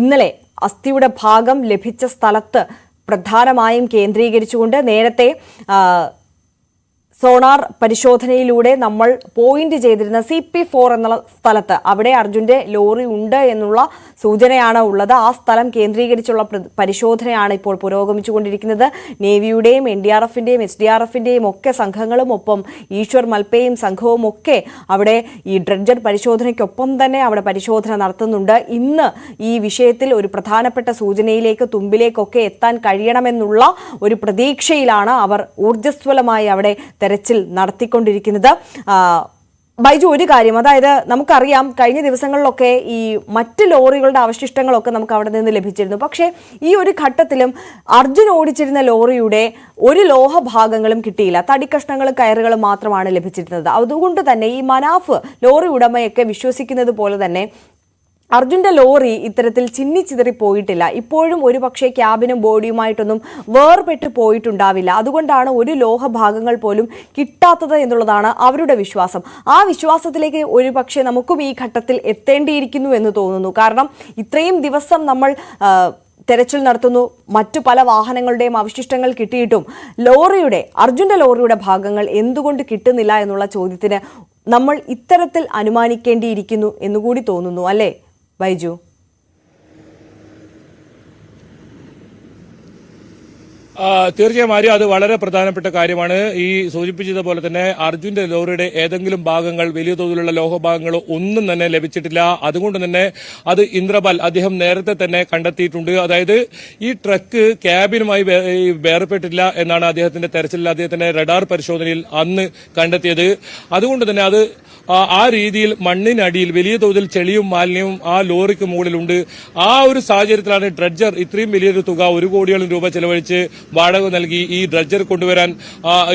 ഇന്നലെ അസ്ഥിയുടെ ഭാഗം ലഭിച്ച സ്ഥലത്ത് പ്രധാനമായും കേന്ദ്രീകരിച്ചുകൊണ്ട് നേരത്തെ സോണാർ പരിശോധനയിലൂടെ നമ്മൾ പോയിന്റ് ചെയ്തിരുന്ന CP4 എന്ന സ്ഥലത്ത് അവിടെ അർജുന്റെ ലോറി ഉണ്ട് എന്നുള്ള സൂചനയാണ് ഉള്ളത്. ആ സ്ഥലം കേന്ദ്രീകരിച്ചുള്ള പരിശോധനയാണ് ഇപ്പോൾ പുരോഗമിച്ചുകൊണ്ടിരിക്കുന്നത്. നേവിയുടെയും NDRFന്റെയും SDRFന്റെയും ഒക്കെ സംഘങ്ങളും ഒപ്പം ഈശ്വർ മൽപ്പയും സംഘവും ഒക്കെ അവിടെ ഈ ഡ്രഡ്ജർ പരിശോധനയ്ക്കൊപ്പം തന്നെ അവിടെ പരിശോധന നടത്തുന്നുണ്ട്. ഇന്ന് ഈ വിഷയത്തിൽ ഒരു പ്രധാനപ്പെട്ട സൂചനയിലേക്ക് തുമ്പിലേക്കൊക്കെ എത്താൻ കഴിയണമെന്നുള്ള ഒരു പ്രതീക്ഷയിലാണ് അവർ ഊർജ്ജസ്വലമായി അവിടെ തെരച്ചിൽ നടത്തിക്കൊണ്ടിരിക്കുന്നത്. ബൈജു, ഒരു കാര്യം, അതായത് നമുക്കറിയാം കഴിഞ്ഞ ദിവസങ്ങളിലൊക്കെ ഈ മറ്റ് ലോറികളുടെ അവശിഷ്ടങ്ങളൊക്കെ നമുക്ക് അവിടെ നിന്ന് ലഭിച്ചിരുന്നു. പക്ഷേ ഈ ഒരു ഘട്ടത്തിലും അർജുൻ ഓടിച്ചിരുന്ന ലോറിയുടെ ഒരു ലോഹഭാഗങ്ങളും കിട്ടിയില്ല. തടിക്കഷ്ണങ്ങളും കയറുകളും മാത്രമാണ് ലഭിച്ചിരുന്നത്. അതുകൊണ്ട് തന്നെ ഈ മനാഫ് ലോറി ഉടമയൊക്കെ വിശ്വസിക്കുന്നത് പോലെ തന്നെ അർജുന്റെ ലോറി ഇത്തരത്തിൽ ചിന്നിച്ചിതറി പോയിട്ടില്ല. ഇപ്പോഴും ഒരുപക്ഷെ ക്യാബിനും ബോഡിയുമായിട്ടൊന്നും വേർപെട്ട് പോയിട്ടുണ്ടാവില്ല. അതുകൊണ്ടാണ് ഒരു ലോഹഭാഗങ്ങൾ പോലും കിട്ടാത്തത് എന്നുള്ളതാണ് അവരുടെ വിശ്വാസം. ആ വിശ്വാസത്തിലേക്ക് ഒരുപക്ഷെ നമുക്കും ഈ ഘട്ടത്തിൽ എത്തേണ്ടിയിരിക്കുന്നു എന്ന് തോന്നുന്നു. കാരണം ഇത്രയും ദിവസം നമ്മൾ തെരച്ചിൽ നടത്തുന്നു, മറ്റു പല വാഹനങ്ങളുടെയും അവശിഷ്ടങ്ങൾ കിട്ടിയിട്ടും അർജുന്റെ ലോറിയുടെ ഭാഗങ്ങൾ എന്തുകൊണ്ട് കിട്ടുന്നില്ല എന്നുള്ള ചോദ്യത്തിന് നമ്മൾ ഇത്തരത്തിൽ അനുമാനിക്കേണ്ടിയിരിക്കുന്നു എന്നുകൂടി തോന്നുന്നു, അല്ലേ ബൈജു? തീർച്ചയായും ആര്യ, അത് വളരെ പ്രധാനപ്പെട്ട കാര്യമാണ്. ഈ സൂചിപ്പിച്ചതുപോലെ തന്നെ അർജുന്റെ ലോറിയുടെ ഏതെങ്കിലും ഭാഗങ്ങൾ, വലിയ തോതിലുള്ള ലോഹഭാഗങ്ങളോ ഒന്നും തന്നെ ലഭിച്ചിട്ടില്ല. അതുകൊണ്ട് തന്നെ അത് ഇന്ദ്രപാൽ അദ്ദേഹം നേരത്തെ തന്നെ കണ്ടെത്തിയിട്ടുണ്ട്. അതായത് ഈ ട്രക്ക് ക്യാബിനുമായി വേർപെട്ടില്ല എന്നാണ് അദ്ദേഹത്തിന്റെ തെരച്ചിലിൽ, അദ്ദേഹത്തിന്റെ റഡാർ പരിശോധനയിൽ അന്ന് കണ്ടെത്തിയത്. അതുകൊണ്ട് തന്നെ അത് ആ രീതിയിൽ മണ്ണിനടിയിൽ വലിയ തോതിൽ ചെളിയും മാലിന്യവും ആ ലോറിക്ക് മുകളിലുണ്ട്. ആ ഒരു സാഹചര്യത്തിലാണ് ഡ്രഡ്ജർ ഇത്രയും വലിയൊരു തുക 1 കോടിയോളം രൂപ ചെലവഴിച്ച് വാടക നൽകി ഈ ഡ്രഡ്ജർ കൊണ്ടുവരാൻ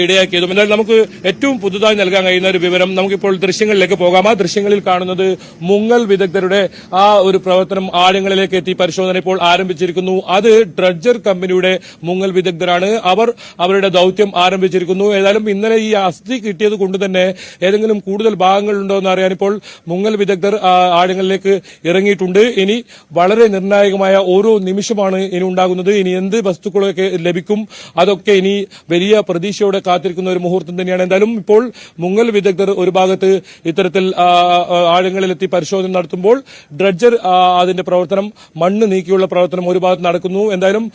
ഇടയാക്കിയതും. എന്നാൽ നമുക്ക് ഏറ്റവും പുതുതായി നൽകാൻ കഴിയുന്ന ഒരു വിവരം, നമുക്കിപ്പോൾ ദൃശ്യങ്ങളിലേക്ക് പോകാം. ആ ദൃശ്യങ്ങളിൽ കാണുന്നത് മുങ്ങൽ വിദഗ്ധരുടെ ആ ഒരു പ്രവർത്തനം ആഴങ്ങളിലേക്ക് എത്തി പരിശോധന ഇപ്പോൾ ആരംഭിച്ചിരിക്കുന്നു. അത് ഡ്രഡ്ജർ കമ്പനിയുടെ മുങ്ങൽ വിദഗ്ധരാണ്. അവർ അവരുടെ ദൌത്യം ആരംഭിച്ചിരിക്കുന്നു. ഏതായാലും ഇന്നലെ ഈ അസ്ഥി കിട്ടിയത് കൊണ്ട് തന്നെ ഏതെങ്കിലും കൂടുതൽ ഭാഗങ്ങളുണ്ടോ എന്ന് അറിയാൻ ഇപ്പോൾ മുങ്ങൽ വിദഗ്ധർ ആഴങ്ങളിലേക്ക് ഇറങ്ങിയിട്ടുണ്ട്. ഇനി വളരെ നിർണായകമായ ഓരോ നിമിഷമാണ് ഇനി ഉണ്ടാകുന്നത്. ഇനി എന്ത് വസ്തുക്കളൊക്കെ ലഭിക്കും, അതൊക്കെ ഇനി വലിയ പ്രതീക്ഷയോടെ കാത്തിരിക്കുന്ന ഒരു മുഹൂർത്തം തന്നെയാണ്. എന്തായാലും ഇപ്പോൾ മുങ്ങൽ വിദഗ്ധർ ഒരു ഭാഗത്ത് ഇത്തരത്തിൽ ആഴങ്ങളിലെത്തി പരിശോധന നടത്തുമ്പോൾ ഡ്രഡ്ജർ അതിന്റെ പ്രവർത്തനം, മണ്ണ് നീക്കിയുള്ള പ്രവർത്തനം ഒരു ഭാഗത്ത് നടക്കുന്നു. എന്തായാലും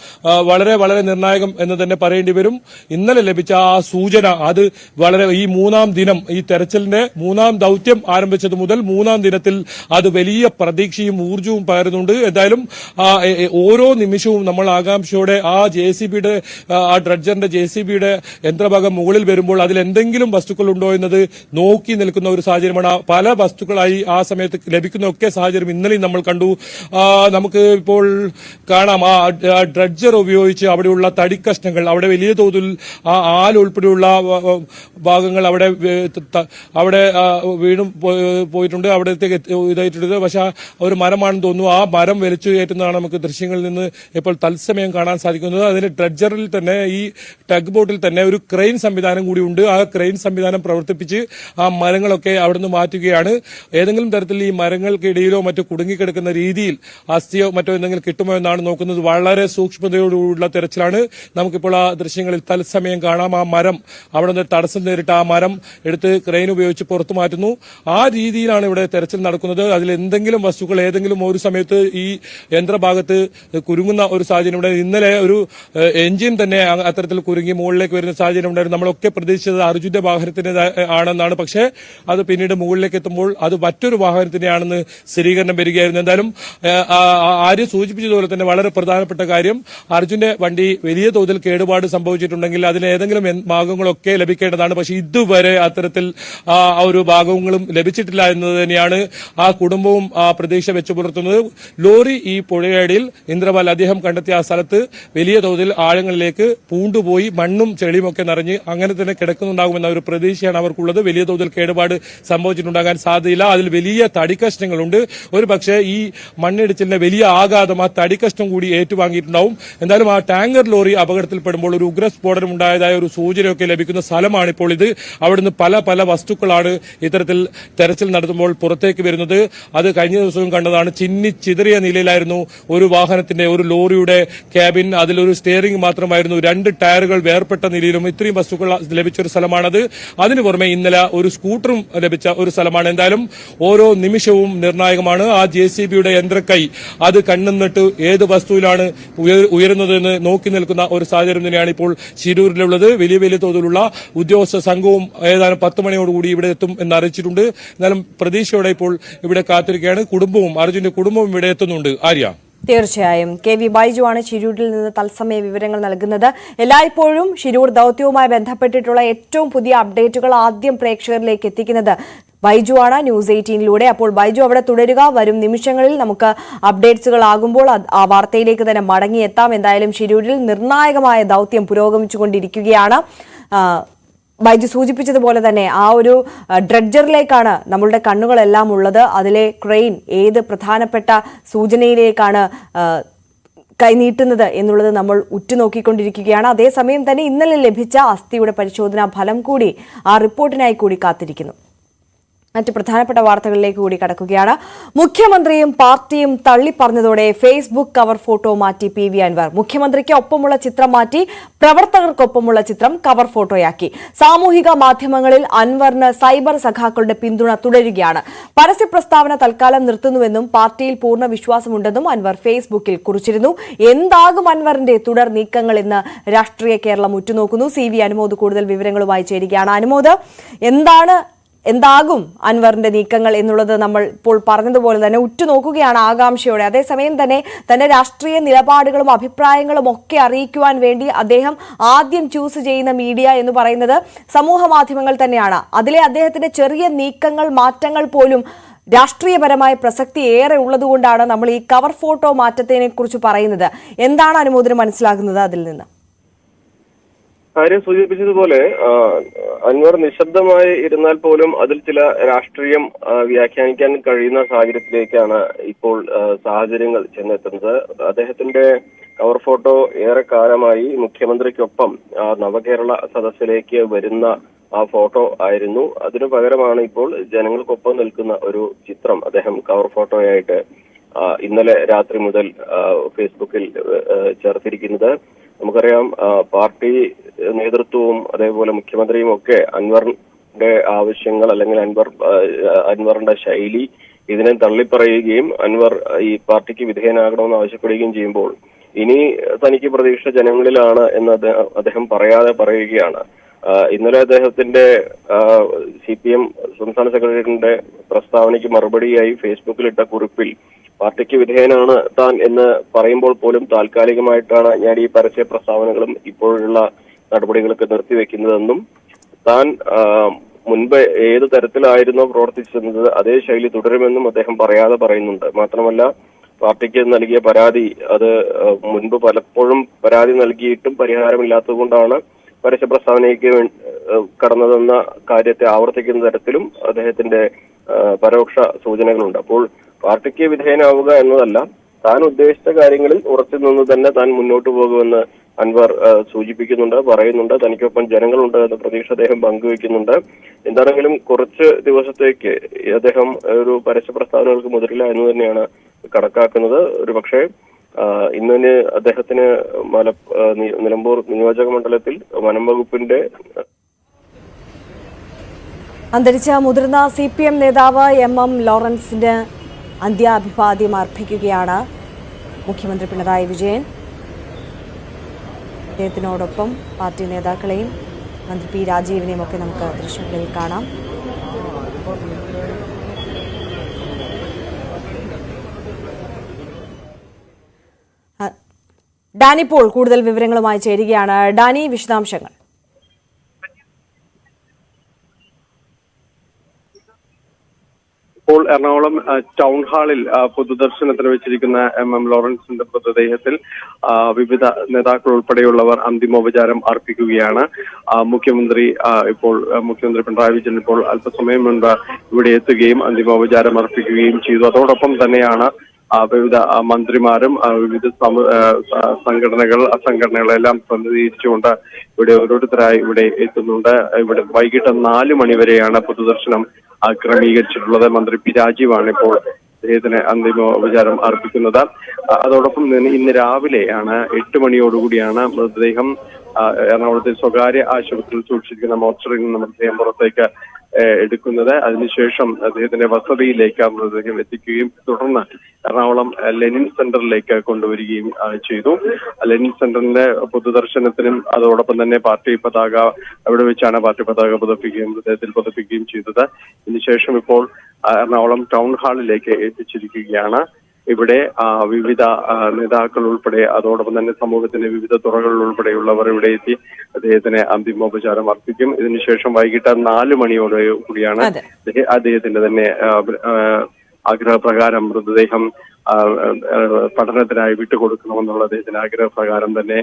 വളരെ വളരെ നിർണായകം എന്ന് തന്നെ പറയേണ്ടി വരും. ഇന്നലെ ലഭിച്ച ആ സൂചന, അത് വളരെ ഈ 3-ാം ദിനം, ഈ തെരച്ചിലിന്റെ 3-ാം ദൌത്യം ആരംഭിച്ചത് മുതൽ 3-ാം ദിനത്തിൽ അത് വലിയ പ്രതീക്ഷയും ഊർജ്ജവും പകരുന്നുണ്ട്. എന്തായാലും ഓരോ നിമിഷവും നമ്മൾ ആകാംക്ഷയോടെ ആ JCBയുടെ, ആ ഡ്രഡ്ജറിന്റെ JCBയുടെ യന്ത്രഭാഗം മുകളിൽ വരുമ്പോൾ അതിൽ എന്തെങ്കിലും വസ്തുക്കൾ ഉണ്ടോ എന്നത് നോക്കി നിൽക്കുന്ന ഒരു സാഹചര്യമാണ്. പല വസ്തുക്കളായി ആ സമയത്ത് ലഭിക്കുന്ന ഒക്കെ സാഹചര്യം ഇന്നലെയും നമ്മൾ കണ്ടു. നമുക്ക് ഇപ്പോൾ കാണാം ആ ഡ്രഡ്ജർ ഉപയോഗിച്ച് അവിടെയുള്ള തടിക്കഷ്ണങ്ങൾ, അവിടെ വലിയ തോതിൽ ആ ആൽ ഉൾപ്പെടെയുള്ള ഭാഗങ്ങൾ അവിടെ വീണും പോയിട്ടുണ്ട്, അവിടത്തേക്ക് ഇതായിട്ടുണ്ട്. പക്ഷെ ഒരു മരമാണെന്ന് തോന്നുന്നു. ആ മരം വലിച്ചു കയറ്റുന്നതാണ് നമുക്ക് ദൃശ്യങ്ങളിൽ നിന്ന് ഇപ്പോൾ തത്സമയം കാണാൻ സാധിക്കുന്നത്. അതിന് ഡ്രഡ്ജറിൽ തന്നെ, ഈ ടഗ് ബോട്ടിൽ തന്നെ ഒരു ക്രെയിൻ സംവിധാനം കൂടി ഉണ്ട്. ആ ക്രെയിൻ സംവിധാനം പ്രവർത്തിപ്പിച്ച് ആ മരങ്ങളൊക്കെ അവിടുന്ന് മാറ്റുകയാണ്. ഏതെങ്കിലും തരത്തിൽ ഈ മരങ്ങൾക്കിടയിലോ മറ്റോ കുടുങ്ങിക്കിടക്കുന്ന രീതിയിൽ അസ്ഥിയോ മറ്റോ എന്തെങ്കിലും കിട്ടുമോ എന്നാണ് നോക്കുന്നത്. വളരെ സൂക്ഷ്മതയോടുള്ള തെരച്ചിലാണ്. നമുക്കിപ്പോൾ ആ ദൃശ്യങ്ങളിൽ തത്സമയം കാണാം. ആ മരം, അവിടെ നിന്ന് തടസ്സം നേരിട്ട ആ മരം എടുത്ത് ക്രെയിൻ ഉപയോഗിച്ച് പുറത്തു മാറ്റുന്നു. ആ രീതിയിലാണ് ഇവിടെ തെരച്ചിൽ നടക്കുന്നത്. അതിൽ എന്തെങ്കിലും വസ്തുക്കൾ ഏതെങ്കിലും ഒരു സമയത്ത് ഈ യന്ത്രഭാഗത്ത് കുരുങ്ങുന്ന ഒരു സാഹചര്യം ഉണ്ട്. ഇന്നലെ ഒരു എഞ്ചിൻ തന്നെ അത്തരത്തിൽ കുരുങ്ങി മുകളിലേക്ക് വരുന്ന സാഹചര്യം ഉണ്ടായിരുന്നു. നമ്മളൊക്കെ പ്രതീക്ഷിച്ചത് അർജുന്റെ വാഹനത്തിന്റെ ആണെന്നാണ്. പക്ഷേ അത് പിന്നീട് മുകളിലേക്ക് എത്തുമ്പോൾ അത് മറ്റൊരു വാഹനത്തിന്റെയാണെന്ന് സ്ഥിരീകരണം വരികയായിരുന്നു. എന്തായാലും ആര്യ സൂചിപ്പിച്ചതുപോലെ തന്നെ വളരെ പ്രധാനപ്പെട്ട കാര്യം, അർജുന്റെ വണ്ടി വലിയ തോതിൽ കേടുപാട് സംഭവിച്ചിട്ടുണ്ടെങ്കിൽ അതിന് ഏതെങ്കിലും ഭാഗങ്ങളൊക്കെ ലഭിക്കേണ്ടതാണ്. പക്ഷേ ഇതുവരെ അത്തരത്തിൽ ഒരു ഭാഗങ്ങളും ലഭിച്ചിട്ടില്ല എന്നത് തന്നെയാണ് ആ കുടുംബവും ആ പ്രതീക്ഷ വെച്ചു പുലർത്തുന്നത്. ലോറി ഈ പുഴയടിയിൽ ഇന്ദ്രപാൽ അദ്ദേഹം കണ്ടെത്തിയ ആ സ്ഥലത്ത് വലിയ തോതിൽ ആഴങ്ങളിലേക്ക് പൂണ്ടുപോയി മണ്ണും ചെളിയുമൊക്കെ നിറഞ്ഞ് അങ്ങനെ തന്നെ കിടക്കുന്നുണ്ടാകുമെന്ന ഒരു പ്രതീക്ഷയാണ് അവർക്കുള്ളത്. വലിയ തോതിൽ കേടുപാട് സംഭവിച്ചിട്ടുണ്ടാകാൻ സാധ്യതയില്ല. അതിൽ വലിയ തടിക്കഷ്ണങ്ങളുണ്ട്. ഒരു പക്ഷേ ഈ മണ്ണിടിച്ചിലിന്റെ വലിയ ആഘാതം ആ തടിക്കഷ്ണം കൂടി ഏറ്റുവാങ്ങിയിട്ടുണ്ടാവും. എന്തായാലും ആ ടാങ്കർ ലോറി അപകടത്തിൽപ്പെടുമ്പോൾ ഒരു ഉഗ്രസ്ഫോടനം ഉണ്ടായതായ ഒരു സൂചനയൊക്കെ ലഭിക്കുന്ന സ്ഥലമാണിപ്പോൾ ഇത്. അവിടുന്ന് പല പല വസ്തുക്കളാണ് ഇത്തരത്തിൽ തെരച്ചിൽ നടത്തുമ്പോൾ പുറത്തേക്ക് വരുന്നത്. അത് കഴിഞ്ഞ ദിവസവും കണ്ടതാണ്. ചിന്നിച്ചിതറിയ നിലയിലായിരുന്നു ഒരു വാഹനത്തിന്റെ, ഒരു ലോറിയുടെ ക്യാബിൻ. അതിലൊരു സ്റ്റിയറിംഗ് മാത്രമായിരുന്നു, 2 ടയറുകൾ വേർപെട്ട നിലയിലും ഇത്രയും വസ്തുക്കൾ ലഭിച്ച ഒരു സ്ഥലമാണത്. അതിനു പുറമെ ഇന്നലെ ഒരു സ്കൂട്ടറും ലഭിച്ച ഒരു സ്ഥലമാണ്. എന്തായാലും ഓരോ നിമിഷവും നിർണായകമാണ്. ആ JCBയുടെ യന്ത്രക്കൈ അത് കണ്ണുന്നിട്ട് ഏത് വസ്തുവിലാണ് ഉയരുന്നതെന്ന് നോക്കി നിൽക്കുന്ന ഒരു സാഹചര്യം തന്നെയാണ് ഇപ്പോൾ ശിരൂരിലുള്ളത്. വലിയ വലിയ തോതിലുള്ള ഉദ്യോഗസ്ഥ സംഘവും ഏതാനും 10 മണിയോടുകൂടി ഇവിടെ എത്തും എന്ന് അറിയിച്ചിട്ടുണ്ട്. എന്നാലും പ്രതീക്ഷയോടെ ഇപ്പോൾ ഇവിടെ കാത്തിരിക്കുകയാണ്. കുടുംബവും, അർജുന്റെ കുടുംബവും ഇവിടെ എത്തുന്നുണ്ട്. ആര്യ, തീർച്ചയായും KV ബൈജു ആണ് ശിരൂരിൽ നിന്ന് തത്സമയ വിവരങ്ങൾ നൽകുന്നത്. എല്ലായ്പ്പോഴും ശിരൂർ ദൌത്യവുമായി ബന്ധപ്പെട്ടിട്ടുള്ള ഏറ്റവും പുതിയ അപ്ഡേറ്റുകൾ ആദ്യം പ്രേക്ഷകരിലേക്ക് എത്തിക്കുന്നത് ബൈജു ആണ്, ന്യൂസ് 18-ലൂടെ. അപ്പോൾ ബൈജു അവിടെ തുടരുക. വരും നിമിഷങ്ങളിൽ നമുക്ക് അപ്ഡേറ്റ്സുകൾ ആകുമ്പോൾ ആ വാർത്തയിലേക്ക് തന്നെ മടങ്ങിയെത്താം. എന്തായാലും ശിരൂരിൽ നിർണായകമായ ദൌത്യം പുരോഗമിച്ചുകൊണ്ടിരിക്കുകയാണ്. ബൈജു സൂചിപ്പിച്ചതുപോലെ തന്നെ ആ ഒരു ഡ്രഡ്ജറിലേക്കാണ് നമ്മളുടെ കണ്ണുകളെല്ലാം ഉള്ളത്. അതിലെ ക്രെയിൻ ഏത് പ്രധാനപ്പെട്ട സൂചനയിലേക്കാണ് കൈനീട്ടുന്നത് എന്നുള്ളത് നമ്മൾ ഉറ്റുനോക്കിക്കൊണ്ടിരിക്കുകയാണ്. അതേസമയം തന്നെ ഇന്നലെ ലഭിച്ച അസ്ഥിയുടെ പരിശോധനാ ഫലം കൂടി ആ റിപ്പോർട്ടിനായി കൂടി കാത്തിരിക്കുന്നു. മറ്റ് പ്രധാനപ്പെട്ട വാർത്തകളിലേക്ക് കൂടി കടക്കുകയാണ്. മുഖ്യമന്ത്രിയും പാർട്ടിയും തള്ളിപ്പറഞ്ഞതോടെ ഫേസ്ബുക്ക് കവർ ഫോട്ടോ മാറ്റി PV അൻവർ. മുഖ്യമന്ത്രിക്ക് ഒപ്പമുള്ള ചിത്രം മാറ്റി പ്രവർത്തകർക്കൊപ്പമുള്ള ചിത്രം കവർ ഫോട്ടോയാക്കി. സാമൂഹിക മാധ്യമങ്ങളിൽ അൻവറിന് സൈബർ സഖാക്കളുടെ പിന്തുണ തുടരുകയാണ്. പരസ്യ പ്രസ്താവന തൽക്കാലം നിർത്തുന്നുവെന്നും പാർട്ടിയിൽ പൂർണ്ണ വിശ്വാസമുണ്ടെന്നും അൻവർ ഫേസ്ബുക്കിൽ കുറിച്ചിരുന്നു. എന്താകും അൻവറിന്റെ തുടർ നീക്കങ്ങൾ എന്ന് രാഷ്ട്രീയ കേരളം ഉറ്റുനോക്കുന്നു. CV അനുമോദ് കൂടുതൽ വിവരങ്ങളുമായി ചേരുകയാണ്. അനുമോദ്, എന്താകും അൻവറിന്റെ നീക്കങ്ങൾ എന്നുള്ളത് നമ്മൾ ഇപ്പോൾ പറഞ്ഞതുപോലെ തന്നെ ഉറ്റുനോക്കുകയാണ് ആകാംക്ഷയോടെ. അതേസമയം തന്നെ തന്റെ രാഷ്ട്രീയ നിലപാടുകളും അഭിപ്രായങ്ങളും ഒക്കെ അറിയിക്കുവാൻ വേണ്ടി അദ്ദേഹം ആദ്യം ചൂസ് ചെയ്യുന്ന മീഡിയ എന്ന് പറയുന്നത് സമൂഹ മാധ്യമങ്ങൾ തന്നെയാണ്. അതിലെ അദ്ദേഹത്തിന്റെ ചെറിയ നീക്കങ്ങൾ, മാറ്റങ്ങൾ പോലും രാഷ്ട്രീയപരമായ പ്രസക്തി ഏറെ ഉള്ളതുകൊണ്ടാണ് നമ്മൾ ഈ കവർ ഫോട്ടോ മാറ്റത്തിനെ കുറിച്ച് പറയുന്നത്. എന്താണ് അനുമോദനം മനസ്സിലാകുന്നത് അതിൽ നിന്ന്? ആര്യ സൂചിപ്പിച്ചതുപോലെ അൻവർ നിശബ്ദമായി ഇരുന്നാൽ പോലും അതിൽ ചില രാഷ്ട്രീയം വ്യാഖ്യാനിക്കാൻ കഴിയുന്ന സാഹചര്യത്തിലേക്കാണ് ഇപ്പോൾ സാഹചര്യങ്ങൾ ചെന്നെത്തുന്നത്. അദ്ദേഹത്തിന്റെ കവർ ഫോട്ടോ ഏറെക്കാലമായി മുഖ്യമന്ത്രിക്കൊപ്പം നവകേരള സദസ്സിലേക്ക് വരുന്ന ആ ഫോട്ടോ ആയിരുന്നു. അതിനു പകരമാണ് ഇപ്പോൾ ജനങ്ങൾക്കൊപ്പം നിൽക്കുന്ന ഒരു ചിത്രം അദ്ദേഹം കവർ ഫോട്ടോയായിട്ട് ഇന്നലെ രാത്രി മുതൽ ഫേസ്ബുക്കിൽ ചേർത്തിരിക്കുന്നത്. നമുക്കറിയാം, പാർട്ടി നേതൃത്വവും അതേപോലെ മുഖ്യമന്ത്രിയും ഒക്കെ അൻവറിന്റെ ആവശ്യങ്ങൾ അല്ലെങ്കിൽ അൻവറിന്റെ ശൈലി ഇതിനെ തള്ളിപ്പറയുകയും അൻവർ ഈ പാർട്ടിക്ക് വിധേയനാകണമെന്ന് ആവശ്യപ്പെടുകയും ചെയ്യുമ്പോൾ ഇനി തനിക്ക് പ്രതീക്ഷ ജനങ്ങളിലാണ് എന്ന് അദ്ദേഹം പറയാതെ പറയുകയാണ്. ഇന്നലെ അദ്ദേഹത്തിന്റെ CPM സംസ്ഥാന സെക്രട്ടറിയുടെ പ്രസ്താവനയ്ക്ക് മറുപടിയായി ഫേസ്ബുക്കിലിട്ട കുറിപ്പിൽ പാർട്ടിക്ക് വിധേയനാണ് താൻ എന്ന് പറയുമ്പോൾ പോലും താൽക്കാലികമായിട്ടാണ് ഞാൻ ഈ പരസ്യ പ്രസ്താവനകളും ഇപ്പോഴുള്ള നടപടികളൊക്കെ നിർത്തിവെക്കുന്നതെന്നും താൻ മുൻപ് ഏത് തരത്തിലായിരുന്നോ പ്രവർത്തിച്ചിരുന്നത് അതേ ശൈലി തുടരുമെന്നും അദ്ദേഹം പറയാതെ പറയുന്നുണ്ട്. മാത്രമല്ല, പാർട്ടിക്ക് നൽകിയ പരാതി അത് മുൻപ് പലപ്പോഴും പരാതി നൽകിയിട്ടും പരിഹാരമില്ലാത്തതുകൊണ്ടാണ് പരസ്യ പ്രസ്താവനയ്ക്ക് കടന്നതെന്ന കാര്യത്തെ ആവർത്തിക്കുന്ന തരത്തിലും അദ്ദേഹത്തിന്റെ പരോക്ഷ സൂചനകളുണ്ട്. അപ്പോൾ പാർട്ടിക്ക് വിധേയനാവുക എന്നതല്ല, താൻ ഉദ്ദേശിച്ച കാര്യങ്ങളിൽ ഉറച്ചു നിന്ന് തന്നെ താൻ മുന്നോട്ട് പോകുമെന്ന് അൻവർ സൂചിപ്പിക്കുന്നുണ്ട്, പറയുന്നുണ്ട്. തനിക്കൊപ്പം ജനങ്ങളുണ്ട് എന്ന പ്രതീക്ഷ അദ്ദേഹം പങ്കുവെക്കുന്നുണ്ട്. എന്താണെങ്കിലും കുറച്ച് ദിവസത്തേക്ക് അദ്ദേഹം ഒരു പരസ്യ പ്രസ്താവനകൾക്ക് മുതിരില്ല എന്ന് തന്നെയാണ് കണക്കാക്കുന്നത്. ഒരു പക്ഷേ ഇന്നിന് അദ്ദേഹത്തിന് നിലമ്പൂർ നിയോജക മണ്ഡലത്തിൽ വനം വകുപ്പിന്റെ അന്തരിച്ച മുതിർന്ന CPM നേതാവ് MM ലോറൻസിന് അന്ത്യാഭിവാദ്യം അർപ്പിക്കുകയാണ് മുഖ്യമന്ത്രി പിണറായി വിജയൻ. അദ്ദേഹത്തിനോടൊപ്പം പാർട്ടി നേതാക്കളെയും മന്ത്രി P രാജീവിനെയും ഒക്കെ നമുക്ക് ദൃശ്യങ്ങളിൽ കാണാം. ഡാനി പോൾ കൂടുതൽ വിവരങ്ങളുമായി ചേരുകയാണ്. ഡാനി, വിശദാംശങ്ങൾ. ഇപ്പോൾ എറണാകുളം ടൗൺ ഹാളിൽ പൊതുദർശനത്തിന് വെച്ചിരിക്കുന്ന MM ലോറൻസിന്റെ മൃതദേഹത്തിൽ വിവിധ നേതാക്കൾ ഉൾപ്പെടെയുള്ളവർ അന്തിമോപചാരം അർപ്പിക്കുകയാണ്. മുഖ്യമന്ത്രി പിണറായി വിജയൻ ഇപ്പോൾ അല്പസമയം മുൻപ് ഇവിടെ എത്തുകയും അന്തിമോപചാരം അർപ്പിക്കുകയും ചെയ്തു. അതോടൊപ്പം തന്നെയാണ് വിവിധ മന്ത്രിമാരും വിവിധ അസംഘടനകളെല്ലാം പ്രതിനിധീകരിച്ചുകൊണ്ട് ഇവിടെ ഓരോരുത്തരായി ഇവിടെ എത്തുന്നുണ്ട്. ഇവിടെ വൈകിട്ട് 4 മണി വരെയാണ് പൊതുദർശനം ക്രമീകരിച്ചിട്ടുള്ളത്. മന്ത്രി പി രാജീവാണ് ഇപ്പോൾ അദ്ദേഹത്തിന് അന്തിമോപചാരം അർപ്പിക്കുന്നത്. അതോടൊപ്പം തന്നെ ഇന്ന് രാവിലെയാണ് 8 മണിയോടുകൂടിയാണ് മൃതദേഹം എറണാകുളത്തെ സ്വകാര്യ ആശുപത്രിയിൽ സൂക്ഷിച്ചിരിക്കുന്ന മോർച്ചറിയിൽ നിന്ന് മൃതദേഹം പുറത്തേക്ക് എടുക്കുന്നത്. അതിനുശേഷം അദ്ദേഹത്തിന്റെ വസതിയിലേക്ക് മൃതദേഹം എത്തിക്കുകയും തുടർന്ന് എറണാകുളം ലെനിൻ സെന്ററിലേക്ക് കൊണ്ടുവരികയും ചെയ്തു. ലെനിൻ സെന്ററിന്റെ പൊതുദർശനത്തിനും അതോടൊപ്പം തന്നെ പാർട്ടി പതാക അവിടെ വെച്ചാണ് പാർട്ടി പതാക മൃതദേഹത്തിൽ പതിപ്പിക്കുകയും ചെയ്തത്. ഇതിനുശേഷം ഇപ്പോൾ എറണാകുളം ടൗൺ ഹാളിലേക്ക് എത്തിച്ചിരിക്കുകയാണ്. ഇവിടെ വിവിധ നേതാക്കൾ ഉൾപ്പെടെ അതോടൊപ്പം തന്നെ സമൂഹത്തിന്റെ വിവിധ തുറകളിൽ ഉൾപ്പെടെയുള്ളവർ ഇവിടെ എത്തി അദ്ദേഹത്തിന് അന്തിമോപചാരം അർപ്പിക്കും. ഇതിനുശേഷം വൈകിട്ട് 4 മണിയോടെ കൂടിയാണ് അദ്ദേഹത്തിന്റെ തന്നെ ആഗ്രഹപ്രകാരം മൃതദേഹം പഠനത്തിനായി വിട്ടുകൊടുക്കണമെന്നുള്ള അദ്ദേഹത്തിന്റെ ആഗ്രഹപ്രകാരം തന്നെ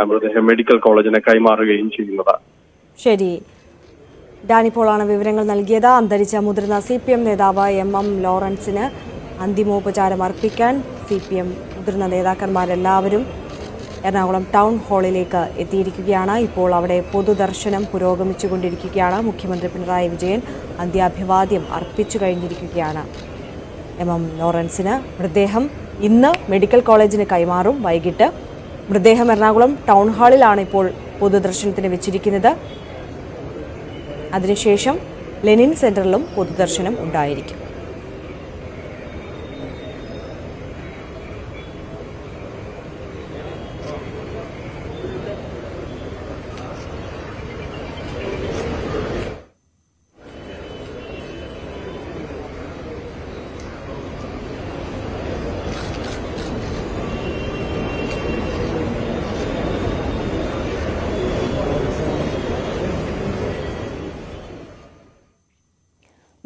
മൃതദേഹം മെഡിക്കൽ കോളേജിന് കൈമാറുകയും ചെയ്യുന്നത്. ശരി, ഡാനിപ്പോളാണ് വിവരങ്ങൾ നൽകിയത്. അന്തരിച്ച മുതിർന്ന CPM നേതാവ് MM ലോറൻസിന് അന്തിമോപചാരം അർപ്പിക്കാൻ CPM മുതിർന്ന നേതാക്കന്മാരെല്ലാവരും എറണാകുളം ടൗൺ ഹാളിലേക്ക് എത്തിയിരിക്കുകയാണ്. ഇപ്പോൾ അവിടെ പൊതുദർശനം പുരോഗമിച്ചുകൊണ്ടിരിക്കുകയാണ്. മുഖ്യമന്ത്രി പിണറായി വിജയൻ അന്ത്യാഭിവാദ്യം അർപ്പിച്ചു കഴിഞ്ഞിരിക്കുകയാണ്. MM ലോറൻസിന് മൃതദേഹം ഇന്ന് മെഡിക്കൽ കോളേജിന് കൈമാറും. വൈകിട്ട് മൃതദേഹം എറണാകുളം ടൗൺ ഹാളിലാണ് ഇപ്പോൾ പൊതുദർശനത്തിന് വെച്ചിരിക്കുന്നത്. അതിനുശേഷം ലെനിൻ സെന്ററിലും പൊതുദർശനം ഉണ്ടായിരിക്കും.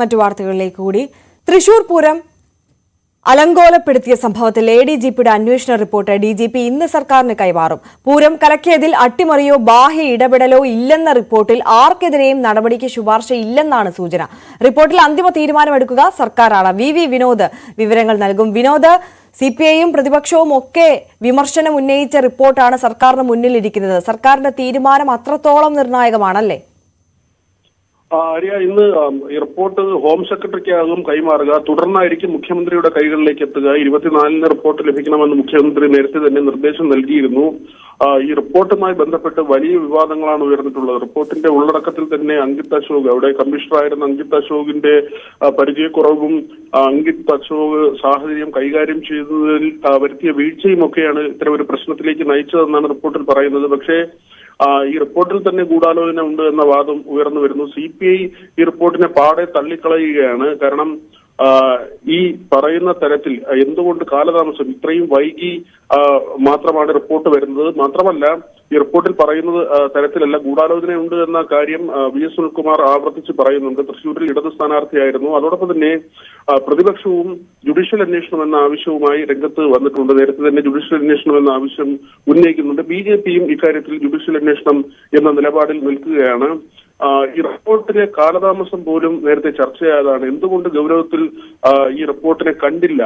മറ്റു വാർത്തകളിലേക്ക് കൂടി. തൃശൂർ പൂരം അലങ്കോലപ്പെടുത്തിയ സംഭവത്തിൽ ADGPയുടെ അന്വേഷണ റിപ്പോർട്ട് DGP ഇന്ന് സർക്കാരിന് കൈമാറും. പൂരം കലക്കിയതിൽ അട്ടിമറിയോ ബാഹ്യ ഇടപെടലോ ഇല്ലെന്ന റിപ്പോർട്ടിൽ ആർക്കെതിരെയും നടപടിക്ക് ശുപാർശയില്ലെന്നാണ് സൂചന. റിപ്പോർട്ടിൽ അന്തിമ തീരുമാനമെടുക്കുക സർക്കാരാണ്. VV വിനോദ് വിവരങ്ങൾ നൽകും. വിനോദ്, CPIയും പ്രതിപക്ഷവും ഒക്കെ വിമർശനം ഉന്നയിച്ച റിപ്പോർട്ടാണ് സർക്കാരിന് മുന്നിലിരിക്കുന്നത്. സർക്കാരിന്റെ തീരുമാനം അത്രത്തോളം നിർണായകമാണല്ലേ? ആര്യ, ഇന്ന് ഈ റിപ്പോർട്ട് ഹോം സെക്രട്ടറിക്കാകും കൈമാറുക. തുടർന്നായിരിക്കും മുഖ്യമന്ത്രിയുടെ കൈകളിലേക്ക് എത്തുക. 24-ന് റിപ്പോർട്ട് ലഭിക്കണമെന്ന് മുഖ്യമന്ത്രി നേരത്തെ തന്നെ നിർദ്ദേശം നൽകിയിരുന്നു. ഈ റിപ്പോർട്ടുമായി ബന്ധപ്പെട്ട് വലിയ വിവാദങ്ങളാണ് ഉയർന്നിട്ടുള്ളത്. റിപ്പോർട്ടിന്റെ ഉള്ളടക്കത്തിൽ തന്നെ അങ്കിത് അശോക്, അവിടെ കമ്മീഷണറായിരുന്ന അങ്കിത് അശോകിന്റെ പരിചയക്കുറവും അങ്കിത് അശോക് സാഹചര്യം കൈകാര്യം ചെയ്തതിൽ വരുത്തിയ വീഴ്ചയും ഒക്കെയാണ് ഇത്തരം ഒരു പ്രശ്നത്തിലേക്ക് നയിച്ചതെന്നാണ് റിപ്പോർട്ടിൽ പറയുന്നത്. പക്ഷേ ഈ റിപ്പോർട്ടിൽ തന്നെ ഗൂഢാലോചന ഉണ്ട് എന്ന വാദം ഉയർന്നു വരുന്നു. CPI ഈ റിപ്പോർട്ടിനെ പാടെ തള്ളിക്കളയുകയാണ്. കാരണം ഈ പറയുന്ന തരത്തിൽ എന്തുകൊണ്ട് കാലതാമസം ഇത്രയും വൈകി മാത്രമാണ് റിപ്പോർട്ട് വരുന്നത്? മാത്രമല്ല, ഈ റിപ്പോർട്ടിൽ പറയുന്നത് തരത്തിലല്ല, ഗൂഢാലോചനയുണ്ട് എന്ന കാര്യം VS സുനിൽകുമാർ ആവർത്തിച്ച് പറയുന്നുണ്ട്. തൃശ്ശൂരിൽ ഇടത് സ്ഥാനാർത്ഥിയായിരുന്നു. അതോടൊപ്പം തന്നെ പ്രതിപക്ഷവും ജുഡീഷ്യൽ അന്വേഷണം എന്ന ആവശ്യവുമായി രംഗത്ത് വന്നിട്ടുണ്ട്. നേരത്തെ തന്നെ ജുഡീഷ്യൽ അന്വേഷണം എന്ന ആവശ്യം ഉന്നയിക്കുന്നുണ്ട്. BJPയും ഇക്കാര്യത്തിൽ ജുഡീഷ്യൽ അന്വേഷണം എന്ന നിലപാടിൽ നിൽക്കുകയാണ്. ഈ റിപ്പോർട്ടിലെ കാലതാമസം പോലും നേരത്തെ ചർച്ചയായതാണ്. എന്തുകൊണ്ട് ഗൗരവത്തിൽ ഈ റിപ്പോർട്ടിനെ കണ്ടില്ല?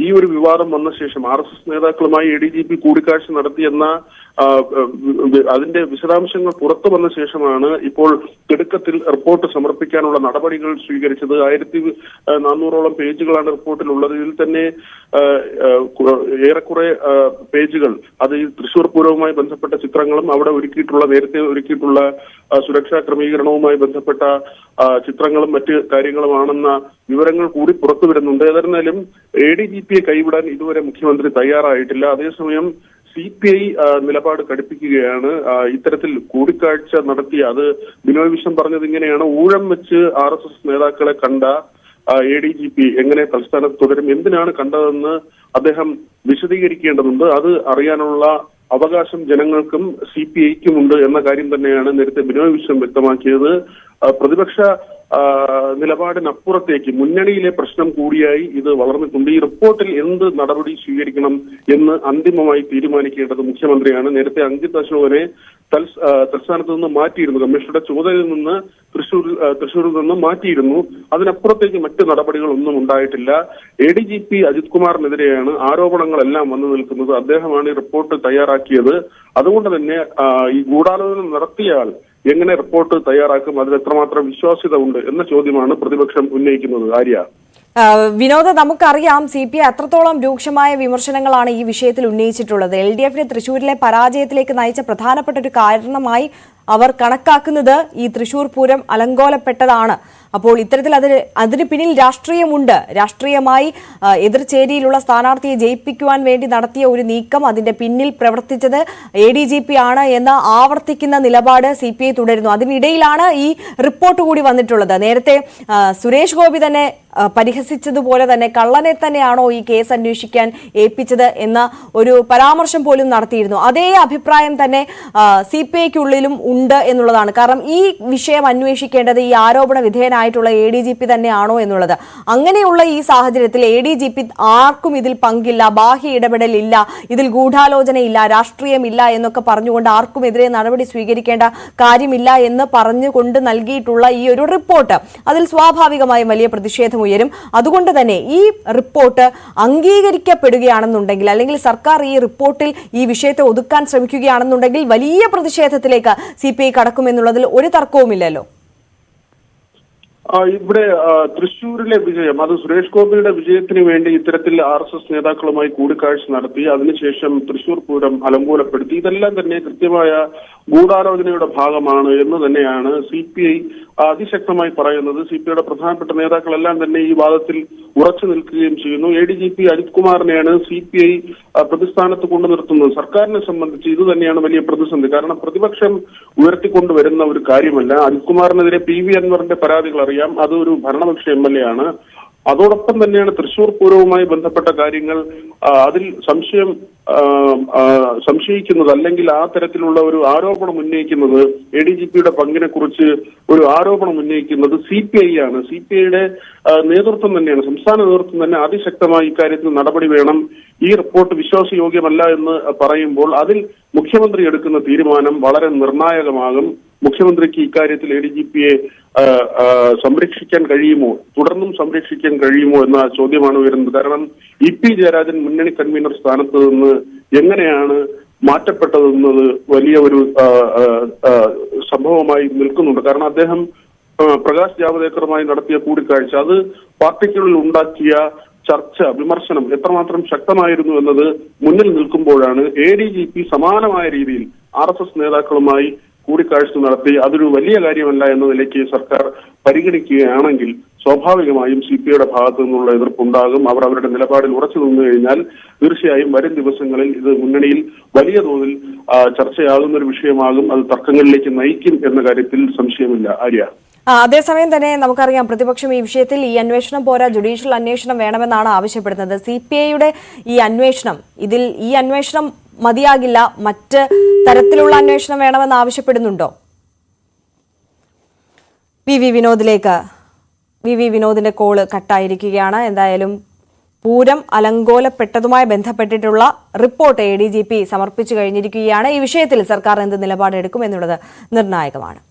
ഈ ഒരു വിവാദം വന്ന ശേഷം RSS നേതാക്കളുമായി ADGP കൂടിക്കാഴ്ച നടത്തിയെന്ന അതിന്റെ വിശദാംശങ്ങൾ പുറത്തു വന്ന ശേഷമാണ് ഇപ്പോൾ തിടുക്കത്തിൽ റിപ്പോർട്ട് സമർപ്പിക്കാനുള്ള നടപടികൾ സ്വീകരിച്ചത്. 1400ഓളം പേജുകളാണ് റിപ്പോർട്ടിലുള്ളത്. ഇതിൽ തന്നെ ഏറെക്കുറെ പേജുകൾ അത് ഈ തൃശൂർ പൂരവുമായി ബന്ധപ്പെട്ട ചിത്രങ്ങളും അവിടെ നേരത്തെ ഒരുക്കിയിട്ടുള്ള സുരക്ഷാ ക്രമീകരണവുമായി ബന്ധപ്പെട്ട ചിത്രങ്ങളും മറ്റ് കാര്യങ്ങളുമാണെന്ന വിവരങ്ങൾ കൂടി പുറത്തു വരുന്നുണ്ട്. ഏതായിരുന്നാലും ADGPയെ കൈവിടാൻ ഇതുവരെ മുഖ്യമന്ത്രി തയ്യാറായിട്ടില്ല. അതേസമയം CPI നിലപാട് കടുപ്പിക്കുകയാണ്. ഇത്തരത്തിൽ കൂടിക്കാഴ്ച നടത്തിയ അത് ബിനോയ് വിശ്വം പറഞ്ഞത് ഇങ്ങനെയാണ്: ഊഴം വെച്ച് RSS നേതാക്കളെ കണ്ട ADGP എങ്ങനെ തൽസ്ഥാനത്ത് തുടരും, എന്തിനാണ് കണ്ടതെന്ന് അദ്ദേഹം വിശദീകരിക്കേണ്ടതുണ്ട്. അത് അറിയാനുള്ള അവകാശം ജനങ്ങൾക്കും CPIക്കും ഉണ്ട് എന്ന കാര്യം തന്നെയാണ് നേരത്തെ ബിനോയ് വിശ്വം വ്യക്തമാക്കിയത്. പ്രതിപക്ഷ നിലപാടിനപ്പുറത്തേക്ക് മുന്നണിയിലെ പ്രശ്നം കൂടിയായി ഇത് വളർന്നിട്ടുണ്ട്. ഈ റിപ്പോർട്ടിൽ എന്ത് നടപടി സ്വീകരിക്കണം എന്ന് അന്തിമമായി തീരുമാനിക്കേണ്ടത് മുഖ്യമന്ത്രിയാണ്. നേരത്തെ അങ്കിത് അശോകനെ തൽസ്ഥാനത്ത് നിന്ന് മാറ്റിയിരുന്നു. കമ്മീഷണറുടെ ചുമതലയിൽ നിന്ന് തൃശൂരിൽ നിന്ന് മാറ്റിയിരുന്നു. അതിനപ്പുറത്തേക്ക് മറ്റ് നടപടികളൊന്നും ഉണ്ടായിട്ടില്ല. ADGP അജിത് കുമാറിനെതിരെയാണ് ആരോപണങ്ങളെല്ലാം വന്നു നിൽക്കുന്നത്. അദ്ദേഹമാണ് ഈ റിപ്പോർട്ട് തയ്യാറാക്കിയത്. അതുകൊണ്ട് തന്നെ ഈ ഗൂഢാലോചന നടത്തിയാൽ എങ്ങനെ റിപ്പോർട്ട് തയ്യാറാക്കും, അതിൽ എത്രമാത്രം വിശ്വാസ്യത ഉണ്ട് എന്ന ചോദ്യമാണ് പ്രതിപക്ഷം ഉന്നയിക്കുന്നത്. ആര്യ, വിനോദ, നമുക്കറിയാം CPI അത്രത്തോളം രൂക്ഷമായ വിമർശനങ്ങളാണ് ഈ വിഷയത്തിൽ ഉന്നയിച്ചിട്ടുള്ളത്. LDFനെ തൃശൂരിലെ പരാജയത്തിലേക്ക് നയിച്ച പ്രധാനപ്പെട്ട ഒരു കാരണമായി അവർ കണക്കാക്കുന്നത് ഈ തൃശൂർ പൂരം അലങ്കോലപ്പെട്ടതാണ്. അപ്പോൾ ഇത്തരത്തിൽ അതിന് പിന്നിൽ രാഷ്ട്രീയമുണ്ട്. രാഷ്ട്രീയമായി എതിർചേരിയിലുള്ള സ്ഥാനാർത്ഥിയെ ജയിപ്പിക്കുവാൻ വേണ്ടി നടത്തിയ ഒരു നീക്കം, അതിന്റെ പിന്നിൽ പ്രവർത്തിച്ചത് ADGP ആണ് എന്ന് ആവർത്തിക്കുന്ന നിലപാട് CPI തുടരുന്നു. അതിനിടയിലാണ് ഈ റിപ്പോർട്ട് കൂടി വന്നിട്ടുള്ളത്. നേരത്തെ സുരേഷ് ഗോപി തന്നെ പരിഹസിച്ചതുപോലെ തന്നെ കള്ളനെ തന്നെയാണോ ഈ കേസ് അന്വേഷിക്കാൻ ഏൽപ്പിച്ചത് എന്ന ഒരു പരാമർശം പോലും നടത്തിയിരുന്നു. അതേ അഭിപ്രായം തന്നെ CPIക്കുള്ളിലും ഉണ്ട് എന്നുള്ളതാണ്. കാരണം ഈ വിഷയം അന്വേഷിക്കേണ്ടത് ഈ ആരോപണ വിധേയനായിട്ടുള്ള ADGP തന്നെയാണോ എന്നുള്ളത്. അങ്ങനെയുള്ള ഈ സാഹചര്യത്തിൽ ADGP ആർക്കും ഇതിൽ പങ്കില്ല, ബാഹ്യ ഇടപെടലില്ല, ഇതിൽ ഗൂഢാലോചനയില്ല, രാഷ്ട്രീയമില്ല എന്നൊക്കെ പറഞ്ഞുകൊണ്ട് ആർക്കുമെതിരെ നടപടി സ്വീകരിക്കേണ്ട കാര്യമില്ല എന്ന് പറഞ്ഞുകൊണ്ട് നൽകിയിട്ടുള്ള ഈ ഒരു റിപ്പോർട്ട്, അതിൽ സ്വാഭാവികമായും വലിയ പ്രതിഷേധം ഉയരും. അതുകൊണ്ട് തന്നെ ഈ റിപ്പോർട്ട് അംഗീകരിക്കപ്പെടുകയാണെന്നുണ്ടെങ്കിൽ, അല്ലെങ്കിൽ സർക്കാർ ഈ റിപ്പോർട്ടിൽ ഈ വിഷയത്തെ ഒതുക്കാൻ ശ്രമിക്കുകയാണെന്നുണ്ടെങ്കിൽ വലിയ പ്രതിഷേധത്തിലേക്ക് CPI കടക്കുമെന്നുള്ളതിൽ ഒരു തർക്കവുമില്ലല്ലോ. ഇവിടെ തൃശ്ശൂരിലെ വിജയം, അത് സുരേഷ് ഗോപിയുടെ വിജയത്തിന് വേണ്ടി ഇത്തരത്തിൽ RSS നേതാക്കളുമായി കൂടിക്കാഴ്ച നടത്തി, അതിനുശേഷം തൃശ്ശൂർ പൂരം അലങ്കോലപ്പെടുത്തി, ഇതെല്ലാം തന്നെ കൃത്യമായ ഗൂഢാലോചനയുടെ ഭാഗമാണ് എന്ന് തന്നെയാണ് CPI അതിശക്തമായി പറയുന്നത്. CPIയുടെ പ്രധാനപ്പെട്ട നേതാക്കളെല്ലാം തന്നെ ഈ വാദത്തിൽ ഉറച്ചു നിൽക്കുകയും ചെയ്യുന്നു. ADGP അജിത് കുമാറിനെയാണ് CPI പ്രതിസ്ഥാനത്ത് കൊണ്ടു നിർത്തുന്നത്. സർക്കാരിനെ സംബന്ധിച്ച് ഇത് തന്നെയാണ് വലിയ പ്രതിസന്ധി. കാരണം പ്രതിപക്ഷം ഉയർത്തിക്കൊണ്ടുവരുന്ന ഒരു കാര്യമല്ല. അജിത് കുമാറിനെതിരെ PV അൻവറിന്റെ പരാതികൾ അറിയാം, അത് ഒരു ഭരണപക്ഷ MLA ആണ്. അതോടൊപ്പം തന്നെയാണ് തൃശൂർ പൂരവുമായി ബന്ധപ്പെട്ട കാര്യങ്ങൾ, അതിൽ സംശയിക്കുന്നത് അല്ലെങ്കിൽ ആ തരത്തിലുള്ള ഒരു ആരോപണം ഉന്നയിക്കുന്നത്, ADGPയുടെ പങ്കിനെ കുറിച്ച് ഒരു ആരോപണം ഉന്നയിക്കുന്നത് CPI ആണ്. CPIയുടെ നേതൃത്വം തന്നെയാണ്, സംസ്ഥാന നേതൃത്വം തന്നെ അതിശക്തമായി ഇക്കാര്യത്തിൽ നടപടി വേണം, ഈ റിപ്പോർട്ട് വിശ്വാസയോഗ്യമല്ല എന്ന് പറയുമ്പോൾ അതിൽ മുഖ്യമന്ത്രി എടുക്കുന്ന തീരുമാനം വളരെ നിർണായകമാകും. മുഖ്യമന്ത്രിക്ക് ഇക്കാര്യത്തിൽ ADGPയെ സംരക്ഷിക്കാൻ കഴിയുമോ, തുടർന്നും സംരക്ഷിക്കാൻ കഴിയുമോ എന്ന ചോദ്യമാണ് ഉയരുന്നത്. കാരണം EP ജയരാജൻ മുന്നണി കൺവീനർ സ്ഥാനത്ത് നിന്ന് എങ്ങനെയാണ് മാറ്റപ്പെട്ടതെന്നത് വലിയ ഒരു സംഭവമായി നിൽക്കുന്നുണ്ട്. കാരണം അദ്ദേഹം പ്രകാശ് ജാവദേക്കറുമായി നടത്തിയ കൂടിക്കാഴ്ച, അത് പാർട്ടിക്കുള്ളിൽ ഉണ്ടാക്കിയ ചർച്ച, വിമർശനം എത്രമാത്രം ശക്തമായിരുന്നു എന്നത് മുന്നിൽ നിൽക്കുമ്പോഴാണ് ADGP സമാനമായ രീതിയിൽ RSS നേതാക്കളുമായി കൂടിക്കാഴ്ച നടത്തി അതൊരു വലിയ കാര്യമല്ല എന്ന നിലയ്ക്ക് സർക്കാർ പരിഗണിക്കുകയാണെങ്കിൽ സ്വാഭാവികമായും CPIയുടെ ഭാഗത്തു നിന്നുള്ള എതിർപ്പുണ്ടാകും. അവർ അവരുടെ നിലപാടിൽ ഉറച്ചു നിന്നു കഴിഞ്ഞാൽ തീർച്ചയായും വരും ദിവസങ്ങളിൽ ഇത് മുന്നണിയിൽ വലിയ തോതിൽ ചർച്ചയാകുന്ന ഒരു വിഷയമാകും. അത് തർക്കങ്ങളിലേക്ക് നയിക്കും എന്ന കാര്യത്തിൽ സംശയമില്ല. ആര്യ, അതേസമയം തന്നെ നമുക്കറിയാം പ്രതിപക്ഷം ഈ വിഷയത്തിൽ ഈ അന്വേഷണം പോരാ, ജുഡീഷ്യൽ അന്വേഷണം വേണമെന്നാണ് ആവശ്യപ്പെടുന്നത്. CPIയുടെ ഈ അന്വേഷണം മതിയാകില്ല, മറ്റ് തരത്തിലുള്ള അന്വേഷണം വേണമെന്ന് ആവശ്യപ്പെടുന്നുണ്ടോ? വിനോദിന്റെ കോള് കട്ടായിരിക്കുകയാണ്. എന്തായാലും പൂരം അലങ്കോലപ്പെട്ടതുമായി ബന്ധപ്പെട്ടിട്ടുള്ള റിപ്പോർട്ട് ADGP സമർപ്പിച്ചു കഴിഞ്ഞിരിക്കുകയാണ്. ഈ വിഷയത്തിൽ സർക്കാർ എന്ത് നിലപാടെടുക്കും എന്നുള്ളത് നിർണായകമാണ്.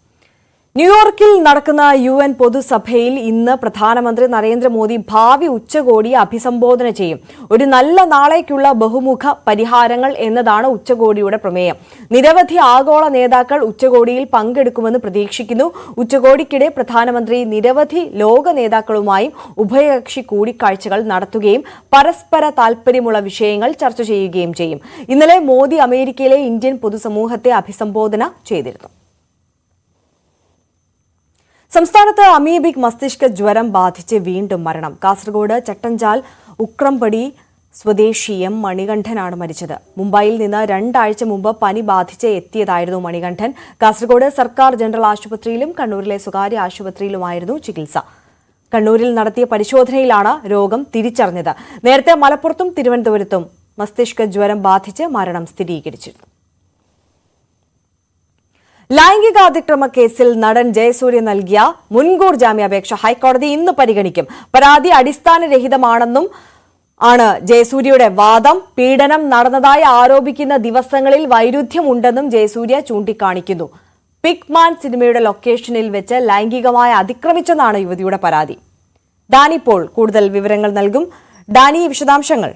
ന്യൂയോർക്കിൽ നടക്കുന്ന UN പൊതുസഭയിൽ ഇന്ന് പ്രധാനമന്ത്രി നരേന്ദ്രമോദി ഭാവി ഉച്ചകോടിയെ അഭിസംബോധന ചെയ്യും. ഒരു നല്ല നാളേക്കുള്ള ബഹുമുഖ പരിഹാരങ്ങൾ എന്നതാണ് ഉച്ചകോടിയുടെ പ്രമേയം. നിരവധി ആഗോള നേതാക്കൾ ഉച്ചകോടിയിൽ പങ്കെടുക്കുമെന്ന് പ്രതീക്ഷിക്കുന്നു. ഉച്ചകോടിക്കിടെ പ്രധാനമന്ത്രി നിരവധി ലോക നേതാക്കളുമായും ഉഭയകക്ഷി കൂടിക്കാഴ്ചകൾ നടത്തുകയും പരസ്പര താൽപര്യമുള്ള വിഷയങ്ങൾ ചർച്ച ചെയ്യുകയും ചെയ്യും. ഇന്നലെ മോദി അമേരിക്കയിലെ ഇന്ത്യൻ പൊതുസമൂഹത്തെ അഭിസംബോധന ചെയ്തിരുന്നു. സംസ്ഥാനത്ത് അമീബിക് മസ്തിഷ്ക ജ്വരം ബാധിച്ച് വീണ്ടും മരണം. കാസർഗോഡ് ചട്ടഞ്ചാൽ ഉക്രംപടി സ്വദേശി M മണികണ്ഠനാണ് മരിച്ചത്. മുംബൈയിൽ നിന്ന് 2 ആഴ്ച മുമ്പ് പനി ബാധിച്ച് എത്തിയതായിരുന്നു മണികണ്ഠൻ. കാസർഗോഡ് സർക്കാർ ജനറൽ ആശുപത്രിയിലും കണ്ണൂരിലെ സ്വകാര്യ ആശുപത്രിയിലുമായിരുന്നു ചികിത്സ. കണ്ണൂരിൽ നടത്തിയ പരിശോധനയിലാണ് രോഗം തിരിച്ചറിഞ്ഞത്. നേരത്തെ മലപ്പുറത്തും തിരുവനന്തപുരത്തും മസ്തിഷ്ക ജ്വരം ബാധിച്ച് മരണം സ്ഥിരീകരിച്ചിരുന്നു. ലൈംഗികാതിക്രമ കേസിൽ നടൻ ജയസൂര്യ നൽകിയ മുൻകൂർ ജാമ്യാപേക്ഷ ഹൈക്കോടതി ഇന്ന് പരിഗണിക്കും. പരാതി അടിസ്ഥാനരഹിതമാണെന്നും ആണ് ജയസൂര്യയുടെ വാദം. പീഡനം നടന്നതായി ആരോപിക്കുന്ന ദിവസങ്ങളിൽ വൈരുദ്ധ്യമുണ്ടെന്നും ജയസൂര്യ ചൂണ്ടിക്കാണിക്കുന്നു. പിഗ്മാൻ സിനിമയുടെ ലൊക്കേഷനിൽ വെച്ച് ലൈംഗികമായി അതിക്രമിച്ചെന്നാണ് യുവതിയുടെ പരാതി. ഡാനി പോൾ കൂടുതൽ വിവരങ്ങൾ നൽകും. ഡാനി, വിശദാംശങ്ങൾ.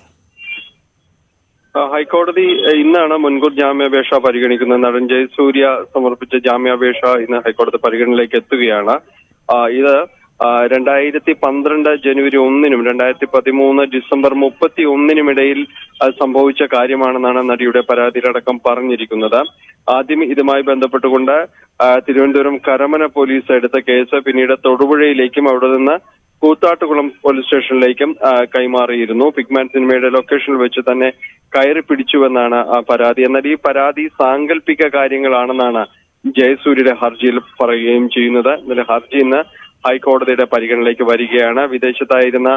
ഹൈക്കോടതി ഇന്നാണ് മുൻകൂർ ജാമ്യാപേക്ഷ പരിഗണിക്കുന്നത്. നടൻ ജയസൂര്യ സമർപ്പിച്ച ജാമ്യാപേക്ഷ ഇന്ന് ഹൈക്കോടതി പരിഗണനയിലേക്ക് എത്തുകയാണ്. ഇത് 2012 ജനുവരി 1-നും 2013 ഡിസംബർ 31-നും ഇടയിൽ സംഭവിച്ച കാര്യമാണെന്നാണ് നടിയുടെ പരാതിയിലടക്കം പറഞ്ഞിരിക്കുന്നത്. ആദ്യം ഇതുമായി ബന്ധപ്പെട്ടുകൊണ്ട് തിരുവനന്തപുരം കരമന പോലീസ് എടുത്ത കേസ് പിന്നീട് തൊടുപുഴയിലേക്കും അവിടെ നിന്ന് കൂത്താട്ടുകുളം പോലീസ് സ്റ്റേഷനിലേക്കും കൈമാറിയിരുന്നു. പിഗ്മാൻ സിനിമയുടെ ലൊക്കേഷനിൽ വെച്ച് തന്നെ കയറി പിടിച്ചുവെന്നാണ് പരാതി. എന്നാൽ ഈ പരാതി സാങ്കല്പിക കാര്യങ്ങളാണെന്നാണ് ജയസൂര്യയുടെ ഹർജിയിൽ പറയുകയും ചെയ്യുന്നത്. ഇന്നലെ ഹർജി ഇന്ന് ഹൈക്കോടതിയുടെ പരിഗണനയിലേക്ക് വരികയാണ്. വിദേശത്തായിരുന്ന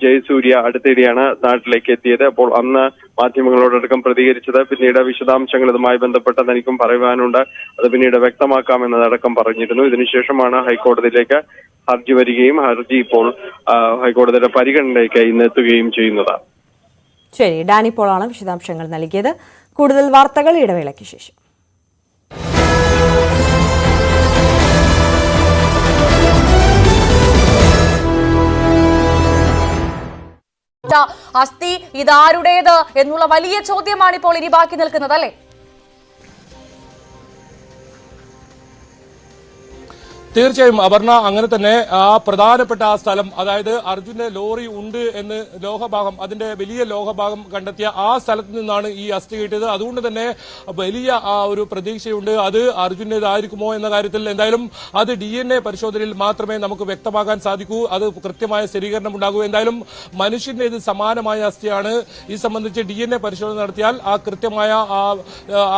ജയസൂര്യ അടുത്തിടെയാണ് നാട്ടിലേക്ക് എത്തിയത്. അപ്പോൾ അന്ന് മാധ്യമങ്ങളോടടക്കം പ്രതികരിച്ചത്. പിന്നീട് വിശദാംശങ്ങൾ ഇതുമായി ബന്ധപ്പെട്ട് തനിക്കും പറയുവാനുണ്ട്, അത് പിന്നീട് വ്യക്തമാക്കാമെന്നതടക്കം പറഞ്ഞിരുന്നു. ഇതിനുശേഷമാണ് ഹൈക്കോടതിയിലേക്ക് ഹർജി വരികയും ഹർജി ഇപ്പോൾ ഹൈക്കോടതിയുടെ പരിഗണനയിലേക്ക് ഇന്ന് എത്തുകയും ചെയ്യുന്നത്. ശരി, ഡാനി പോളാണ് വിശദാംശങ്ങൾ നൽകിയത്. കൂടുതൽ വാർത്തകൾ ഇടവേളയ്ക്ക് ശേഷം. അസ്ഥി ഇതാരുടേത് എന്നുള്ള വലിയ ചോദ്യമാണ് ഇപ്പോൾ ഇനി ബാക്കി നിൽക്കുന്നത്, അല്ലേ? തീർച്ചയായും അപർണ, അങ്ങനെ തന്നെ ആ പ്രധാനപ്പെട്ട ആ സ്ഥലം, അതായത് അർജുന്റെ ലോറി ഉണ്ട് എന്ന് ലോഹഭാഗം, അതിന്റെ വലിയ ലോഹഭാഗം കണ്ടെത്തിയ ആ സ്ഥലത്ത് നിന്നാണ് ഈ അസ്ഥി കിട്ടിയത്. അതുകൊണ്ട് തന്നെ വലിയ ഒരു പ്രതീക്ഷയുണ്ട് അത് അർജുന്റേതായിരിക്കുമോ എന്ന കാര്യത്തിൽ. എന്തായാലും അത് DNA പരിശോധനയിൽ മാത്രമേ നമുക്ക് വ്യക്തമാക്കാൻ സാധിക്കൂ, അത് കൃത്യമായ സ്ഥിരീകരണം ഉണ്ടാകൂ. എന്തായാലും മനുഷ്യന്റെ ഇത് സമാനമായ അസ്ഥിയാണ്. ഈ സംബന്ധിച്ച് DNA പരിശോധന നടത്തിയാൽ ആ കൃത്യമായ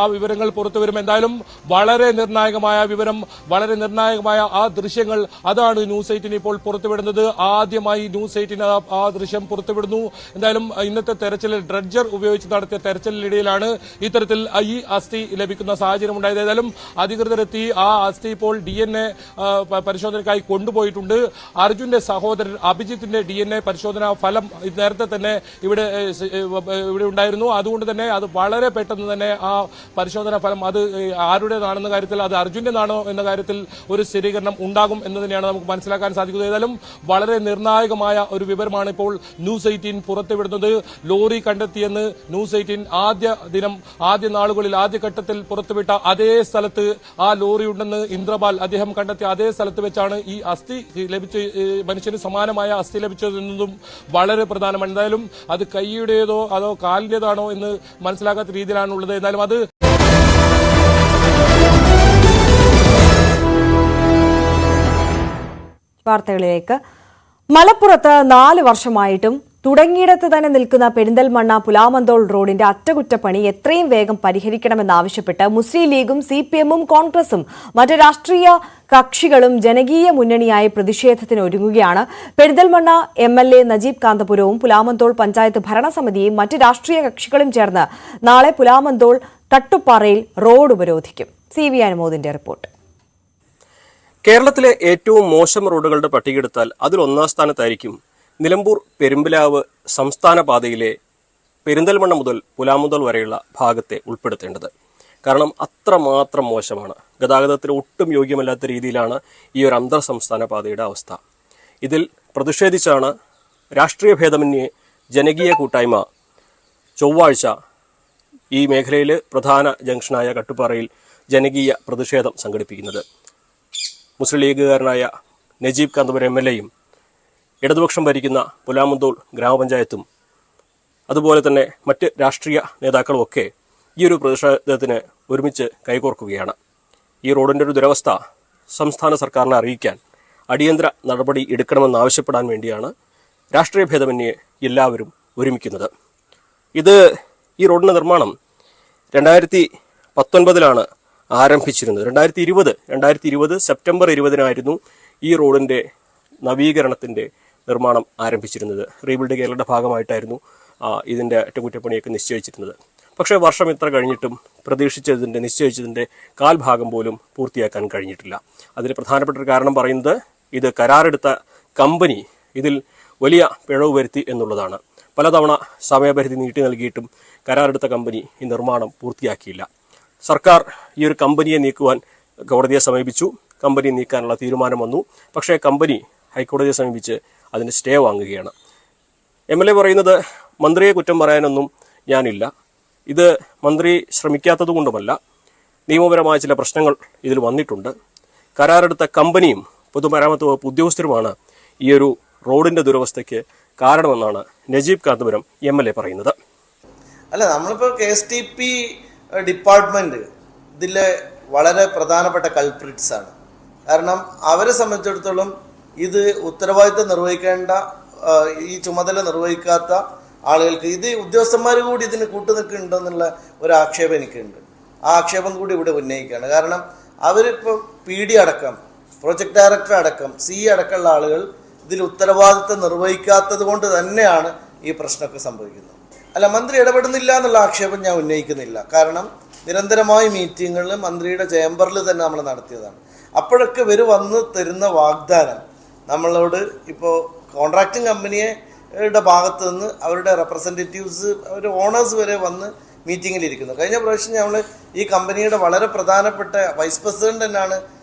ആ വിവരങ്ങൾ പുറത്തുവരും. എന്തായാലും വളരെ നിർണായകമായ വിവരം, വളരെ നിർണായകമായ ആ ദൃശ്യങ്ങൾ, അതാണ് ന്യൂസ് 8 ഇപ്പോൾ പുറത്തുവിടുന്നത്. ആദ്യമായി ന്യൂസ് 8 ആ ദൃശ്യം പുറത്തുവിടുന്നു. എന്തായാലും ഇന്നത്തെ തെരച്ചിലിൽ ഡ്രഡ്ജർ ഉപയോഗിച്ച് നടത്തിയ തെരച്ചിലിനിടയിലാണ് ഇത്തരത്തിൽ ഈ അസ്ഥി ലഭിക്കുന്ന സാഹചര്യം ഉണ്ടായത്. ഏതായാലും അധികൃതരെത്തി ആ അസ്ഥി ഇപ്പോൾ DNA പരിശോധനയ്ക്കായി കൊണ്ടുപോയിട്ടുണ്ട്. അർജുന്റെ സഹോദരൻ അഭിജിത്തിന്റെ DNA പരിശോധനാ ഫലം നേരത്തെ തന്നെ ഇവിടെ ഉണ്ടായിരുന്നു. അതുകൊണ്ട് തന്നെ അത് വളരെ പെട്ടെന്ന് തന്നെ ആ പരിശോധനാ ഫലം അത് ആരുടേതാണെന്ന കാര്യത്തിൽ, അത് അർജുന്റേതാണോ എന്ന കാര്യത്തിൽ ഒരു സ്ഥിരീകരണം ഉണ്ടാകും എന്ന് തന്നെയാണ് നമുക്ക് മനസ്സിലാക്കാൻ സാധിക്കുന്നത്. ഏതായാലും വളരെ നിർണായകമായ ഒരു വിവരമാണ് ഇപ്പോൾ ന്യൂസ് 18 പുറത്തുവിടുന്നത്. ലോറി കണ്ടെത്തിയെന്ന് ന്യൂസ് 18 ആദ്യ നാളുകളിൽ ആദ്യഘട്ടത്തിൽ പുറത്തുവിട്ട അതേ സ്ഥലത്ത് ആ ലോറി ഉണ്ടെന്ന് ഇന്ദ്രപാൽ അദ്ദേഹം കണ്ടെത്തിയ അതേ സ്ഥലത്ത് വെച്ചാണ് ഈ അസ്ഥി ലഭിച്ച് മനുഷ്യന് സമാനമായ അസ്ഥി ലഭിച്ചതെന്നതും വളരെ പ്രധാനമാണ്. എന്തായാലും അത് കൈയുടേതോ അതോ കാലിന്റേതാണോ എന്ന് മനസ്സിലാക്കാത്ത രീതിയിലാണുള്ളത്. എന്തായാലും അത് വാർത്തകളിലേക്ക്. മലപ്പുറത്ത് 4 വർഷമായിട്ടും തുടങ്ങിയിടത്ത് തന്നെ നിൽക്കുന്ന പെരിന്തൽമണ്ണ പുലാമന്തോൾ റോഡിന്റെ അറ്റകുറ്റപ്പണി എത്രയും വേഗം പരിഹരിക്കണമെന്നാവശ്യപ്പെട്ട് മുസ്ലിം ലീഗും CPM-ഉം കോൺഗ്രസും മറ്റ് രാഷ്ട്രീയ കക്ഷികളും ജനകീയ മുന്നണിയായി പ്രതിഷേധത്തിന് ഒരുങ്ങുകയാണ്. പെരിന്തൽമണ്ണ MLA നജീബ് കാന്തപുരവും പുലാമന്തോൾ പഞ്ചായത്ത് ഭരണസമിതിയും മറ്റ് രാഷ്ട്രീയ കക്ഷികളും ചേർന്ന് നാളെ പുലാമന്തോൾ തട്ടുപ്പാറയിൽ റോഡ് ഉപരോധിക്കും. CV അനുമോദിന്റെ റിപ്പോർട്ട്. കേരളത്തിലെ ഏറ്റവും മോശം റോഡുകളുടെ പട്ടികയെടുത്താൽ അതിൽ 1ാം സ്ഥാനത്തായിരിക്കും നിലമ്പൂർ പെരുമ്പിലാവ് സംസ്ഥാന പാതയിലെ പെരിന്തൽമണ്ണ മുതൽ പുലാമന്തോൾ വരെയുള്ള ഭാഗത്തെ ഉൾപ്പെടുത്തേണ്ടത്. കാരണം അത്രമാത്രം മോശമാണ്. ഗതാഗതത്തിന് ഒട്ടും യോഗ്യമല്ലാത്ത രീതിയിലാണ് ഈ ഒരു അന്തർ സംസ്ഥാന പാതയുടെ അവസ്ഥ. ഇതിൽ പ്രതിഷേധിച്ചാണ് രാഷ്ട്രീയ ഭേദമന്യേ ജനകീയ കൂട്ടായ്മ ചൊവ്വാഴ്ച ഈ മേഖലയിൽ പ്രധാന ജംഗ്ഷനായ കട്ടുപ്പാറയിൽ ജനകീയ പ്രതിഷേധം സംഘടിപ്പിക്കുന്നത്. മുസ്ലിം ലീഗുകാരനായ നജീബ് കാന്തപുരം MLA-യും ഇടതുപക്ഷം ഭരിക്കുന്ന പുലാമന്തോൾ ഗ്രാമപഞ്ചായത്തും അതുപോലെ തന്നെ മറ്റ് രാഷ്ട്രീയ നേതാക്കളും ഒക്കെ ഈ ഒരു പ്രതിഷേധത്തിന് ഒരുമിച്ച് കൈകോർക്കുകയാണ്. ഈ റോഡിൻ്റെ ഒരു ദുരവസ്ഥ സംസ്ഥാന സർക്കാരിനെ അറിയിക്കാൻ അടിയന്തര നടപടി എടുക്കണമെന്നാവശ്യപ്പെടാൻ വേണ്ടിയാണ് രാഷ്ട്രീയ ഭേദമന്യേ എല്ലാവരും ഒരുമിക്കുന്നത്. ഈ റോഡിൻ്റെ നിർമ്മാണം 2019 ആരംഭിച്ചിരുന്നത്. 2020 സെപ്റ്റംബർ 20 ഈ റോഡിൻ്റെ നവീകരണത്തിൻ്റെ നിർമ്മാണം ആരംഭിച്ചിരുന്നത്. റീബിൽഡ് കേരളയുടെ ഭാഗമായിട്ടായിരുന്നു ഇതിൻ്റെ അറ്റകുറ്റപ്പണിയൊക്കെ നിശ്ചയിച്ചിരുന്നത്. പക്ഷേ വർഷം ഇത്ര കഴിഞ്ഞിട്ടും നിശ്ചയിച്ചതിൻ്റെ കാൽഭാഗം പോലും പൂർത്തിയാക്കാൻ കഴിഞ്ഞിട്ടില്ല. അതിന് പ്രധാനപ്പെട്ട ഒരു കാരണം പറയുന്നത് ഇത് കരാറെടുത്ത കമ്പനി ഇതിൽ വലിയ പിഴവ് വരുത്തി എന്നുള്ളതാണ്. പലതവണ സമയപരിധി നീട്ടി നൽകിയിട്ടും കരാറെടുത്ത കമ്പനി ഈ നിർമ്മാണം പൂർത്തിയാക്കിയില്ല. സർക്കാർ ഈ ഒരു കമ്പനിയെ നീക്കുവാൻ കോടതിയെ സമീപിച്ചു. കമ്പനി നീക്കാനുള്ള തീരുമാനം വന്നു. പക്ഷേ കമ്പനി ഹൈക്കോടതിയെ സമീപിച്ച് അതിന് സ്റ്റേ വാങ്ങുകയാണ്. MLA പറയുന്നത് മന്ത്രിയെ കുറ്റം പറയാനൊന്നും ഞാനില്ല, ഇത് മന്ത്രി ശ്രമിക്കാത്തത് കൊണ്ടുമല്ല, നിയമപരമായ ചില പ്രശ്നങ്ങൾ ഇതിൽ വന്നിട്ടുണ്ട്. കരാറെടുത്ത കമ്പനിയും പൊതുമരാമത്ത് വകുപ്പ് ഉദ്യോഗസ്ഥരുമാണ് ഈ ഒരു റോഡിന്റെ ദുരവസ്ഥയ്ക്ക് കാരണമെന്നാണ് നജീബ് കാന്തപുരം MLA പറയുന്നത്. അല്ല, നമ്മളിപ്പോൾ KSTP ഡിപ്പാർട്ട്മെന്റ് ഇതിലെ വളരെ പ്രധാനപ്പെട്ട കൾപ്രിറ്റ്സ് ആണ്. കാരണം അവരെ സംബന്ധിച്ചിടത്തോളം ഇത് ഉത്തരവാദിത്തം നിർവഹിക്കേണ്ട, ഈ ചുമതല നിർവഹിക്കാത്ത ആളുകൾക്ക് ഇത് ഉദ്യോഗസ്ഥന്മാർ കൂടി ഇതിന് കൂട്ടുനിൽക്കുന്നുണ്ടെന്നുള്ള ഒരു ആക്ഷേപം എനിക്കുണ്ട്. ആ ആക്ഷേപം കൂടി ഇവിടെ ഉന്നയിക്കുകയാണ്. കാരണം അവരിപ്പോൾ PD അടക്കം, പ്രൊജക്ട് ഡയറക്ടർ അടക്കം, CE അടക്കമുള്ള ആളുകൾ ഇതിൽ ഉത്തരവാദിത്തം നിർവഹിക്കാത്തത് കൊണ്ട് തന്നെയാണ് ഈ പ്രശ്നമൊക്കെ സംഭവിക്കുന്നത്. അല്ല, മന്ത്രി ഇടപെടുന്നില്ല എന്നുള്ള ആക്ഷേപം ഞാൻ ഉന്നയിക്കുന്നില്ല. കാരണം നിരന്തരമായ മീറ്റിങ്ങുകൾ മന്ത്രിയുടെ ചേംബറിൽ തന്നെ നമ്മൾ നടത്തിയതാണ്. അപ്പോഴൊക്കെ ഇവർ വന്ന് തരുന്ന വാഗ്ദാനം നമ്മളോട്, ഇപ്പോൾ കോൺട്രാക്ടിങ് കമ്പനിയുടെ ഭാഗത്ത് നിന്ന് അവരുടെ റെപ്രസെൻറ്റേറ്റീവ്സ്, അവർ ഓണേഴ്സ് വരെ വന്ന് മീറ്റിങ്ങിലിരിക്കുന്നു. കഴിഞ്ഞ പ്രാവശ്യം ഞങ്ങൾ ഈ കമ്പനിയുടെ വളരെ പ്രധാനപ്പെട്ട വൈസ് പ്രസിഡന്റ് തന്നെയാണ്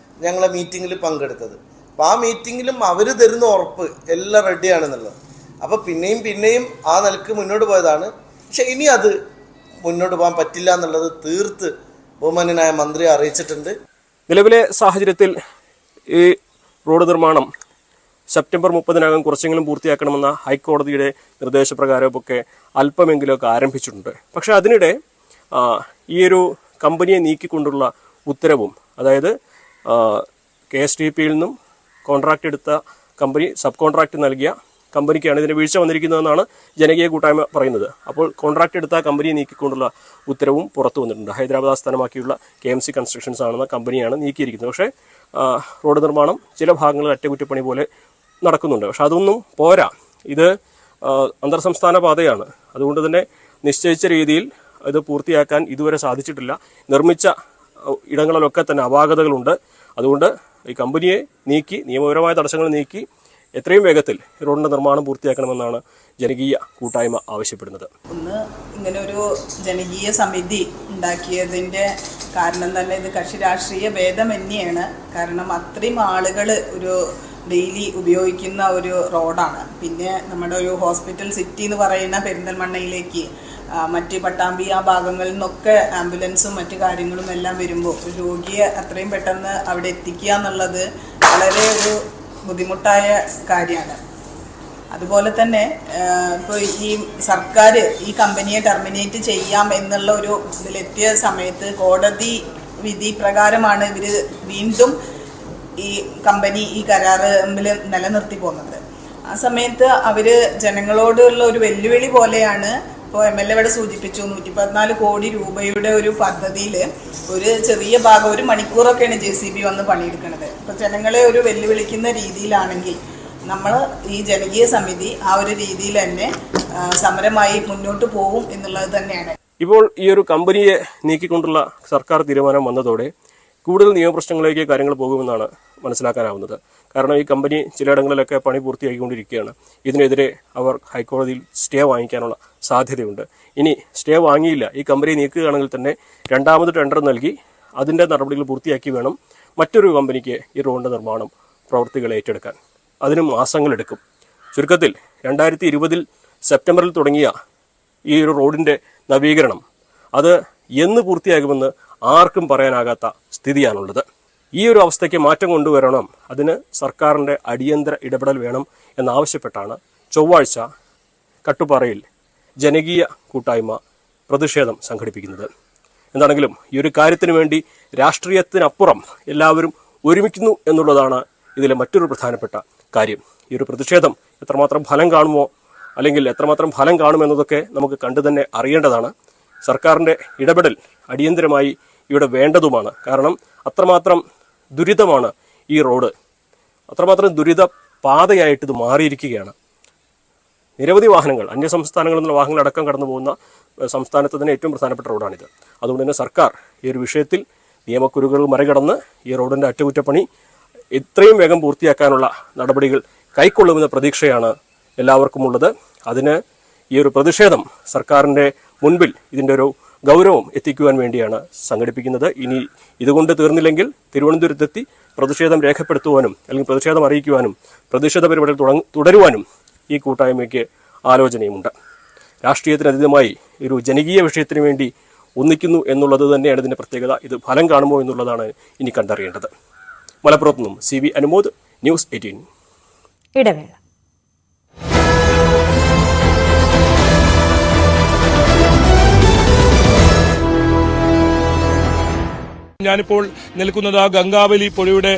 ഞങ്ങളെ മീറ്റിങ്ങിൽ പങ്കെടുത്തത്. അപ്പോൾ ആ മീറ്റിങ്ങിലും അവർ തരുന്ന ഉറപ്പ് എല്ലാം റെഡിയാണെന്നുള്ളത്. അപ്പോൾ പിന്നെയും ആ നിലക്ക് മുന്നോട്ട് പോയതാണ്. പക്ഷെ ഇനി അത് മുന്നോട്ട് പോകാൻ പറ്റില്ല എന്നുള്ളത് തീർത്ത് ബഹുമാന്യനായ മന്ത്രി അറിയിച്ചിട്ടുണ്ട്. നിലവിലെ സാഹചര്യത്തിൽ ഈ റോഡ് നിർമ്മാണം സെപ്റ്റംബർ 30-നകം കുറച്ചെങ്കിലും പൂർത്തിയാക്കണമെന്ന ഹൈക്കോടതിയുടെ നിർദ്ദേശപ്രകാരമൊക്കെ അല്പമെങ്കിലുമൊക്കെ ആരംഭിച്ചിട്ടുണ്ട്. പക്ഷെ അതിനിടെ ഈ ഒരു കമ്പനിയെ നീക്കിക്കൊണ്ടുള്ള ഉത്തരവും, അതായത് KSTPയിൽ നിന്നും കോൺട്രാക്ട് എടുത്ത കമ്പനി സബ് കോൺട്രാക്ട് നൽകിയ കമ്പനിക്കാണ് ഇതിന് വീഴ്ച വന്നിരിക്കുന്നതെന്നാണ് ജനകീയ കൂട്ടായ്മ പറയുന്നത്. അപ്പോൾ കോൺട്രാക്ട് എടുത്ത കമ്പനിയെ നീക്കിക്കൊണ്ടുള്ള ഉത്തരവും പുറത്തു വന്നിട്ടുണ്ട്. ഹൈദരാബാദ് ആസ്ഥാനമാക്കിയുള്ള KMC കൺസ്ട്രക്ഷൻസ് ആണെന്ന കമ്പനിയാണ് നീക്കിയിരിക്കുന്നത്. പക്ഷേ റോഡ് നിർമ്മാണം ചില ഭാഗങ്ങളിൽ അറ്റകുറ്റപ്പണി പോലെ നടക്കുന്നുണ്ട്. പക്ഷെ അതൊന്നും പോരാ. ഇത് അന്തർ സംസ്ഥാന പാതയാണ്. അതുകൊണ്ട് തന്നെ നിശ്ചയിച്ച രീതിയിൽ ഇത് പൂർത്തിയാക്കാൻ ഇതുവരെ സാധിച്ചിട്ടില്ല. നിർമ്മിച്ച ഇടങ്ങളിലൊക്കെ തന്നെ അപാകതകളുണ്ട്. അതുകൊണ്ട് ഈ കമ്പനിയെ നീക്കി, നിയമപരമായ തടസ്സങ്ങൾ നീക്കി എത്രയും വേഗത്തിൽ റോഡിന്റെ നിർമ്മാണം പൂർത്തിയാക്കണമെന്നാണ് ജനകീയ കൂട്ടായ്മ ആവശ്യപ്പെടുന്നത്. ഒന്ന്, ഇങ്ങനെ ഒരു ജനകീയ സമിതി ഉണ്ടാക്കിയതിൻ്റെ കാരണം തന്നെ ഇത് കക്ഷി രാഷ്ട്രീയ ഭേദമന്യാണ്. കാരണം അത്രയും ആളുകൾ ഒരു ഡെയിലി ഉപയോഗിക്കുന്ന ഒരു റോഡാണ്. പിന്നെ നമ്മുടെ ഒരു ഹോസ്പിറ്റൽ സിറ്റി എന്ന് പറയുന്ന പെരിന്തൽമണ്ണയിലേക്ക് മറ്റ് പട്ടാമ്പി ആ ഭാഗങ്ങളിൽ നിന്നൊക്കെ ആംബുലൻസും മറ്റു കാര്യങ്ങളും എല്ലാം വരുമ്പോൾ ഒരു രോഗിയെ അത്രയും പെട്ടെന്ന് അവിടെ എത്തിക്കുക എന്നുള്ളത് വളരെ ഒരു ബുദ്ധിമുട്ടായ കാര്യമാണ്. അതുപോലെ തന്നെ ഇപ്പോൾ ഈ സർക്കാർ ഈ കമ്പനിയെ ടെർമിനേറ്റ് ചെയ്യാം എന്നുള്ള ഒരു ഇതിലെത്തിയ സമയത്ത് കോടതി വിധി പ്രകാരമാണ് ഇവർ വീണ്ടും ഈ കമ്പനി ഈ കരാറിൽ നിലനിർത്തി പോകുന്നത്. ആ സമയത്ത് അവർ ജനങ്ങളോടുള്ള ഒരു വെല്ലുവിളി പോലെയാണ്. ഇപ്പോൾ MLA ഇവിടെ സൂചിപ്പിച്ചു 114 കോടി രൂപയുടെ ഒരു പദ്ധതിയിൽ ഒരു ചെറിയ ഭാഗം, 1 മണിക്കൂറൊക്കെയാണ് JCB വന്ന് പണിയെടുക്കുന്നത്. അപ്പോൾ ജനങ്ങളെ ഒരു വെല്ലുവിളിക്കുന്ന രീതിയിലാണെങ്കിൽ നമ്മൾ ഈ ജനകീയ സമിതി ആ ഒരു രീതിയിൽ തന്നെ സമരമായി മുന്നോട്ട് പോകും എന്നുള്ളത് തന്നെയാണ്. ഇപ്പോൾ ഈ ഒരു കമ്പനിയെ നീക്കിക്കൊണ്ടുള്ള സർക്കാർ തീരുമാനം വന്നതോടെ കൂടുതൽ നിയമപ്രശ്നങ്ങളിലേക്ക് കാര്യങ്ങൾ പോകുമെന്നാണ് മനസ്സിലാക്കാനാവുന്നത്. കാരണം ഈ കമ്പനി ചിലയിടങ്ങളിലൊക്കെ പണി പൂർത്തിയാക്കിക്കൊണ്ടിരിക്കുകയാണ്. ഇതിനെതിരെ അവർ ഹൈക്കോടതിയിൽ സ്റ്റേ വാങ്ങിക്കാനുള്ള സാധ്യതയുണ്ട്. ഇനി സ്റ്റേ വാങ്ങിയില്ല, ഈ കമ്പനി നീക്കുകയാണെങ്കിൽ തന്നെ രണ്ടാമത് ടെൻഡർ നൽകി അതിൻ്റെ നടപടികൾ പൂർത്തിയാക്കി വേണം മറ്റൊരു കമ്പനിക്ക് ഈ റോഡിൻ്റെ നിർമ്മാണം പ്രവൃത്തികൾ ഏറ്റെടുക്കാൻ. അതിന് മാസങ്ങളെടുക്കും. ചുരുക്കത്തിൽ 2020 സെപ്റ്റംബറിൽ തുടങ്ങിയ ഈ ഒരു റോഡിൻ്റെ നവീകരണം അത് എന്ന് പൂർത്തിയാകുമെന്ന് ആർക്കും പറയാനാകാത്ത സ്ഥിതിയാണുള്ളത്. ഈ ഒരു അവസ്ഥയ്ക്ക് മാറ്റം കൊണ്ടുവരണം, അതിന് സർക്കാരിൻ്റെ അടിയന്തര ഇടപെടൽ വേണം എന്നാവശ്യപ്പെട്ടാണ് ചൊവ്വാഴ്ച കട്ടുപാറയിൽ ജനകീയ കൂട്ടായ്മ പ്രതിഷേധം സംഘടിപ്പിക്കുന്നത്. എന്താണെങ്കിലും ഈ ഒരു കാര്യത്തിന് വേണ്ടി രാഷ്ട്രീയത്തിനപ്പുറം എല്ലാവരും ഒരുമിക്കുന്നു എന്നുള്ളതാണ് ഇതിലെ മറ്റൊരു പ്രധാനപ്പെട്ട കാര്യം. ഈ ഒരു പ്രതിഷേധം എത്രമാത്രം ഫലം കാണുമോ അല്ലെങ്കിൽ എത്രമാത്രം ഫലം കാണുമെന്നതൊക്കെ നമുക്ക് കണ്ടു തന്നെ അറിയേണ്ടതാണ്. സർക്കാരിൻ്റെ ഇടപെടൽ അടിയന്തരമായി ഇവിടെ വേണ്ടതുമാണ്. കാരണം അത്രമാത്രം ദുരിതമാണ് ഈ റോഡ്, അത്രമാത്രം ദുരിത പാതയായിട്ട് ഇത് മാറിയിരിക്കുകയാണ്. നിരവധി വാഹനങ്ങൾ, അന്യസംസ്ഥാനങ്ങളിൽ നിന്നുള്ള വാഹനങ്ങൾ അടക്കം കടന്നു പോകുന്ന സംസ്ഥാനത്ത് തന്നെ ഏറ്റവും പ്രധാനപ്പെട്ട റോഡാണിത്. അതുകൊണ്ട് തന്നെ സർക്കാർ ഈ ഒരു വിഷയത്തിൽ നിയമക്കുരുകൾ മറികടന്ന് ഈ റോഡിൻ്റെ അറ്റകുറ്റപ്പണി എത്രയും വേഗം പൂർത്തിയാക്കാനുള്ള നടപടികൾ കൈക്കൊള്ളുമെന്ന പ്രതീക്ഷയാണ് എല്ലാവർക്കും ഉള്ളത്. അതിന് ഈ ഒരു പ്രതിഷേധം സർക്കാരിൻ്റെ മുൻപിൽ ഇതിൻ്റെ ഒരു ഗൗരവം എത്തിക്കുവാൻ വേണ്ടിയാണ് സംഘടിപ്പിക്കുന്നത്. ഇനി ഇതുകൊണ്ട് തീർന്നില്ലെങ്കിൽ തിരുവനന്തപുരത്തെത്തി പ്രതിഷേധം രേഖപ്പെടുത്തുവാനും അല്ലെങ്കിൽ പ്രതിഷേധം അറിയിക്കുവാനും പ്രതിഷേധ പരിപാടികൾ തുടരുവാനും ഈ കൂട്ടായ്മയ്ക്ക് ആലോചനയുമുണ്ട്. രാഷ്ട്രീയത്തിനതീതമായി ഒരു ജനകീയ വിഷയത്തിന് വേണ്ടി ഒന്നിക്കുന്നു എന്നുള്ളത് തന്നെയാണ് ഇതിന്റെ പ്രത്യേകത. ഇത് ഫലം കാണുമോ എന്നുള്ളതാണ് ഇനി കണ്ടറിയേണ്ടത്. മലപ്പുറത്തു നിന്നും CV അനുമോദ്, ന്യൂസ് 18. ഇടവേള. ഞാനിപ്പോൾ നിൽക്കുന്നത് ആ ഗംഗാവലി പുഴയുടെ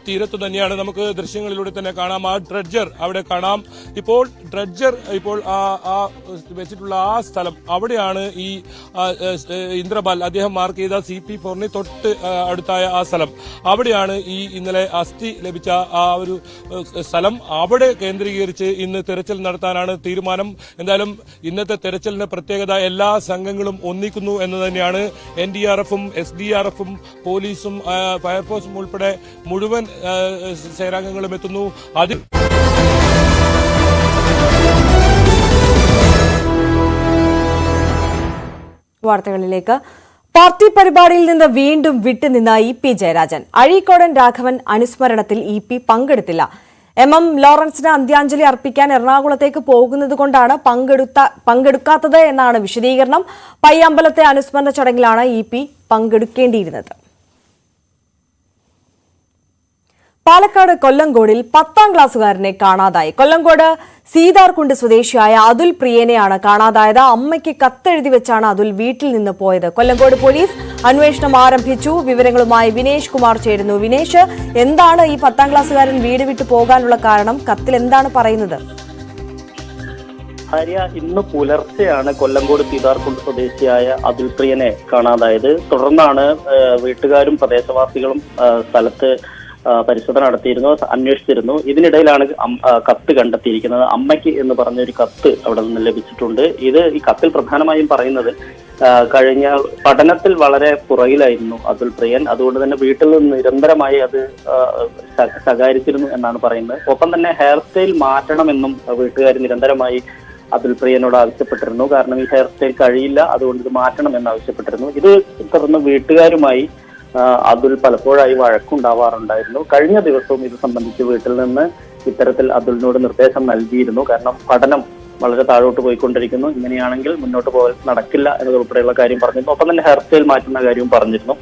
തീരത്ത് തന്നെയാണ്. നമുക്ക് ദൃശ്യങ്ങളിലൂടെ തന്നെ കാണാം. ആ ഡ്രഡ്ജർ അവിടെ കാണാം. ഇപ്പോൾ ഡ്രഡ്ജർ ഇപ്പോൾ വെച്ചിട്ടുള്ള ആ സ്ഥലം അവിടെയാണ് ഈ ഇന്ദ്രപാൽ അദ്ദേഹം മാർക്ക് ചെയ്ത CP4 തൊട്ട് അടുത്തായ ആ സ്ഥലം. അവിടെയാണ് ഈ ഇന്നലെ അസ്ഥി ലഭിച്ച ആ ഒരു സ്ഥലം. അവിടെ കേന്ദ്രീകരിച്ച് ഇന്ന് തെരച്ചിൽ നടത്താനാണ് തീരുമാനം. എന്തായാലും ഇന്നത്തെ തെരച്ചിലിന് പ്രത്യേകത എല്ലാ സംഘങ്ങളും ഒന്നിക്കുന്നു എന്ന് തന്നെയാണ്. NDRFും SDRFും പോലീസും ഫയർഫോഴ്സും ഉൾപ്പെടെ മുഴുവൻ സേനാംഗങ്ങളും എത്തുന്നു. വാർത്തകളിലേക്ക്. പാർട്ടി പരിപാടിയിൽ നിന്ന് വീണ്ടും വിട്ടുനിന്ന EP Jayarajan. Azhikodan Raghavan അനുസ്മരണത്തിൽ EP പങ്കെടുത്തില്ല. MM ലോറൻസിന് അന്ത്യാഞ്ജലി അർപ്പിക്കാൻ എറണാകുളത്തേക്ക് പോകുന്നതുകൊണ്ടാണ് പങ്കെടുക്കാത്തത് എന്നാണ് വിശദീകരണം. പയ്യമ്പലത്തെ അനുസ്മരണ ചടങ്ങിലാണ് EP പങ്കെടുക്കേണ്ടിയിരുന്നത്. പാലക്കാട് കൊല്ലങ്കോടിൽ 10ാം ക്ലാസ്സുകാരനെ കാണാതായി. കൊല്ലങ്കോട് സീതാർകുണ്ട് സ്വദേശിയായ അതുൽ പ്രിയനെയാണ് കാണാതായത്. അമ്മയ്ക്ക് കത്തെഴുതി വെച്ചാണ് അതുൽ വീട്ടിൽ നിന്ന് പോയത്. കൊല്ലങ്കോട് പോലീസ് അന്വേഷണം ആരംഭിച്ചു. വിവരങ്ങളുമായി വിനേഷ് കുമാർ ചേരുന്നു. വിനേഷ്, എന്താണ് ഈ 10ാം ക്ലാസ്സുകാരൻ വീട് വിട്ടു പോകാനുള്ള കാരണം? കത്തിൽ എന്താണ് പറയുന്നത്? ഭാര്യ ഇന്ന് പുലർച്ചെയാണ് കൊല്ലങ്കോട് സീതാർകുണ്ട് സ്വദേശിയായ അതുൽ പ്രിയനെ കാണാതായത്. തുടർന്നാണ് വീട്ടുകാരും പ്രദേശവാസികളും സ്ഥലത്ത് പരിശോധന നടത്തിയിരുന്നു, അന്വേഷിച്ചിരുന്നു. ഇതിനിടയിലാണ് കത്ത് കണ്ടെത്തിയിരിക്കുന്നത്. അമ്മയ്ക്ക് എന്ന് പറഞ്ഞൊരു കത്ത് അവിടെ നിന്ന് ലഭിച്ചിട്ടുണ്ട്. ഈ കത്തിൽ പ്രധാനമായും പറയുന്നത് കഴിഞ്ഞ പഠനത്തിൽ വളരെ പുറകിലായിരുന്നു അതുൽ പ്രിയൻ. അതുകൊണ്ട് തന്നെ വീട്ടിൽ നിന്ന് നിരന്തരമായി അത് ശകാരിച്ചിരുന്നു എന്നാണ് പറയുന്നത്. ഒപ്പം തന്നെ ഹെയർ സ്റ്റൈൽ മാറ്റണമെന്നും വീട്ടുകാർ നിരന്തരമായി അതുൽ പ്രിയനോട് ആവശ്യപ്പെട്ടിരുന്നു. കാരണം ഈ ഹെയർ സ്റ്റൈൽ കഴിയില്ല, അതുകൊണ്ട് ഇത് മാറ്റണമെന്ന് ആവശ്യപ്പെട്ടിരുന്നു. ഇത് തുടർന്ന് വീട്ടുകാരുമായി അതുൽ പലപ്പോഴായി വഴക്കുണ്ടാവാറുണ്ടായിരുന്നു. കഴിഞ്ഞ ദിവസവും ഇത് സംബന്ധിച്ച് വീട്ടിൽ നിന്ന് ഇത്തരത്തിൽ അതുലിനോട് നിർദ്ദേശം നൽകിയിരുന്നു. കാരണം പഠനം വളരെ താഴോട്ട് പോയിക്കൊണ്ടിരിക്കുന്നു, ഇങ്ങനെയാണെങ്കിൽ മുന്നോട്ട് പോകാൻ നടക്കില്ല എന്നതുൾപ്പെടെയുള്ള കാര്യം പറഞ്ഞിരുന്നു. ഒപ്പം തന്നെ ഹെയർ സ്റ്റൈൽ മാറ്റുന്ന കാര്യവും പറഞ്ഞിരുന്നു.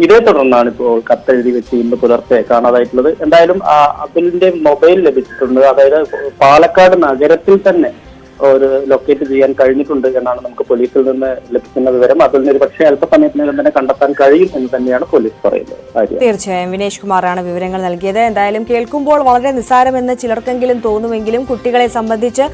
ഇതേ തുടർന്നാണ് ഇപ്പോൾ കത്തെഴുതി വെച്ച് ഇന്ന് പുലർച്ചെ കാണാതായിട്ടുള്ളത്. എന്തായാലും അതുലിന്റെ മൊബൈൽ ലഭിച്ചിട്ടുണ്ട്. അതായത് പാലക്കാട് നഗരത്തിൽ തന്നെ ഒരു ലൊക്കേറ്റ് ചെയ്യാൻ കഴിഞ്ഞിട്ടുണ്ട് എന്നാണ് നമുക്ക് പോലീസിൽ നിന്ന് ലഭിക്കുന്ന വിവരം. അതിൽ പക്ഷേ അല്പസമയത്തിനകം തന്നെ കണ്ടെത്താൻ കഴിയും എന്ന് തന്നെയാണ് പോലീസ് പറയുന്നത്. തീർച്ചയായും വിനേഷ് കുമാറാണ് വിവരങ്ങൾ നൽകിയത്. എന്തായാലും കേൾക്കുമ്പോൾ വളരെ നിസ്സാരമെന്ന് ചിലർക്കെങ്കിലും തോന്നുമെങ്കിലും കുട്ടികളെ സംബന്ധിച്ച്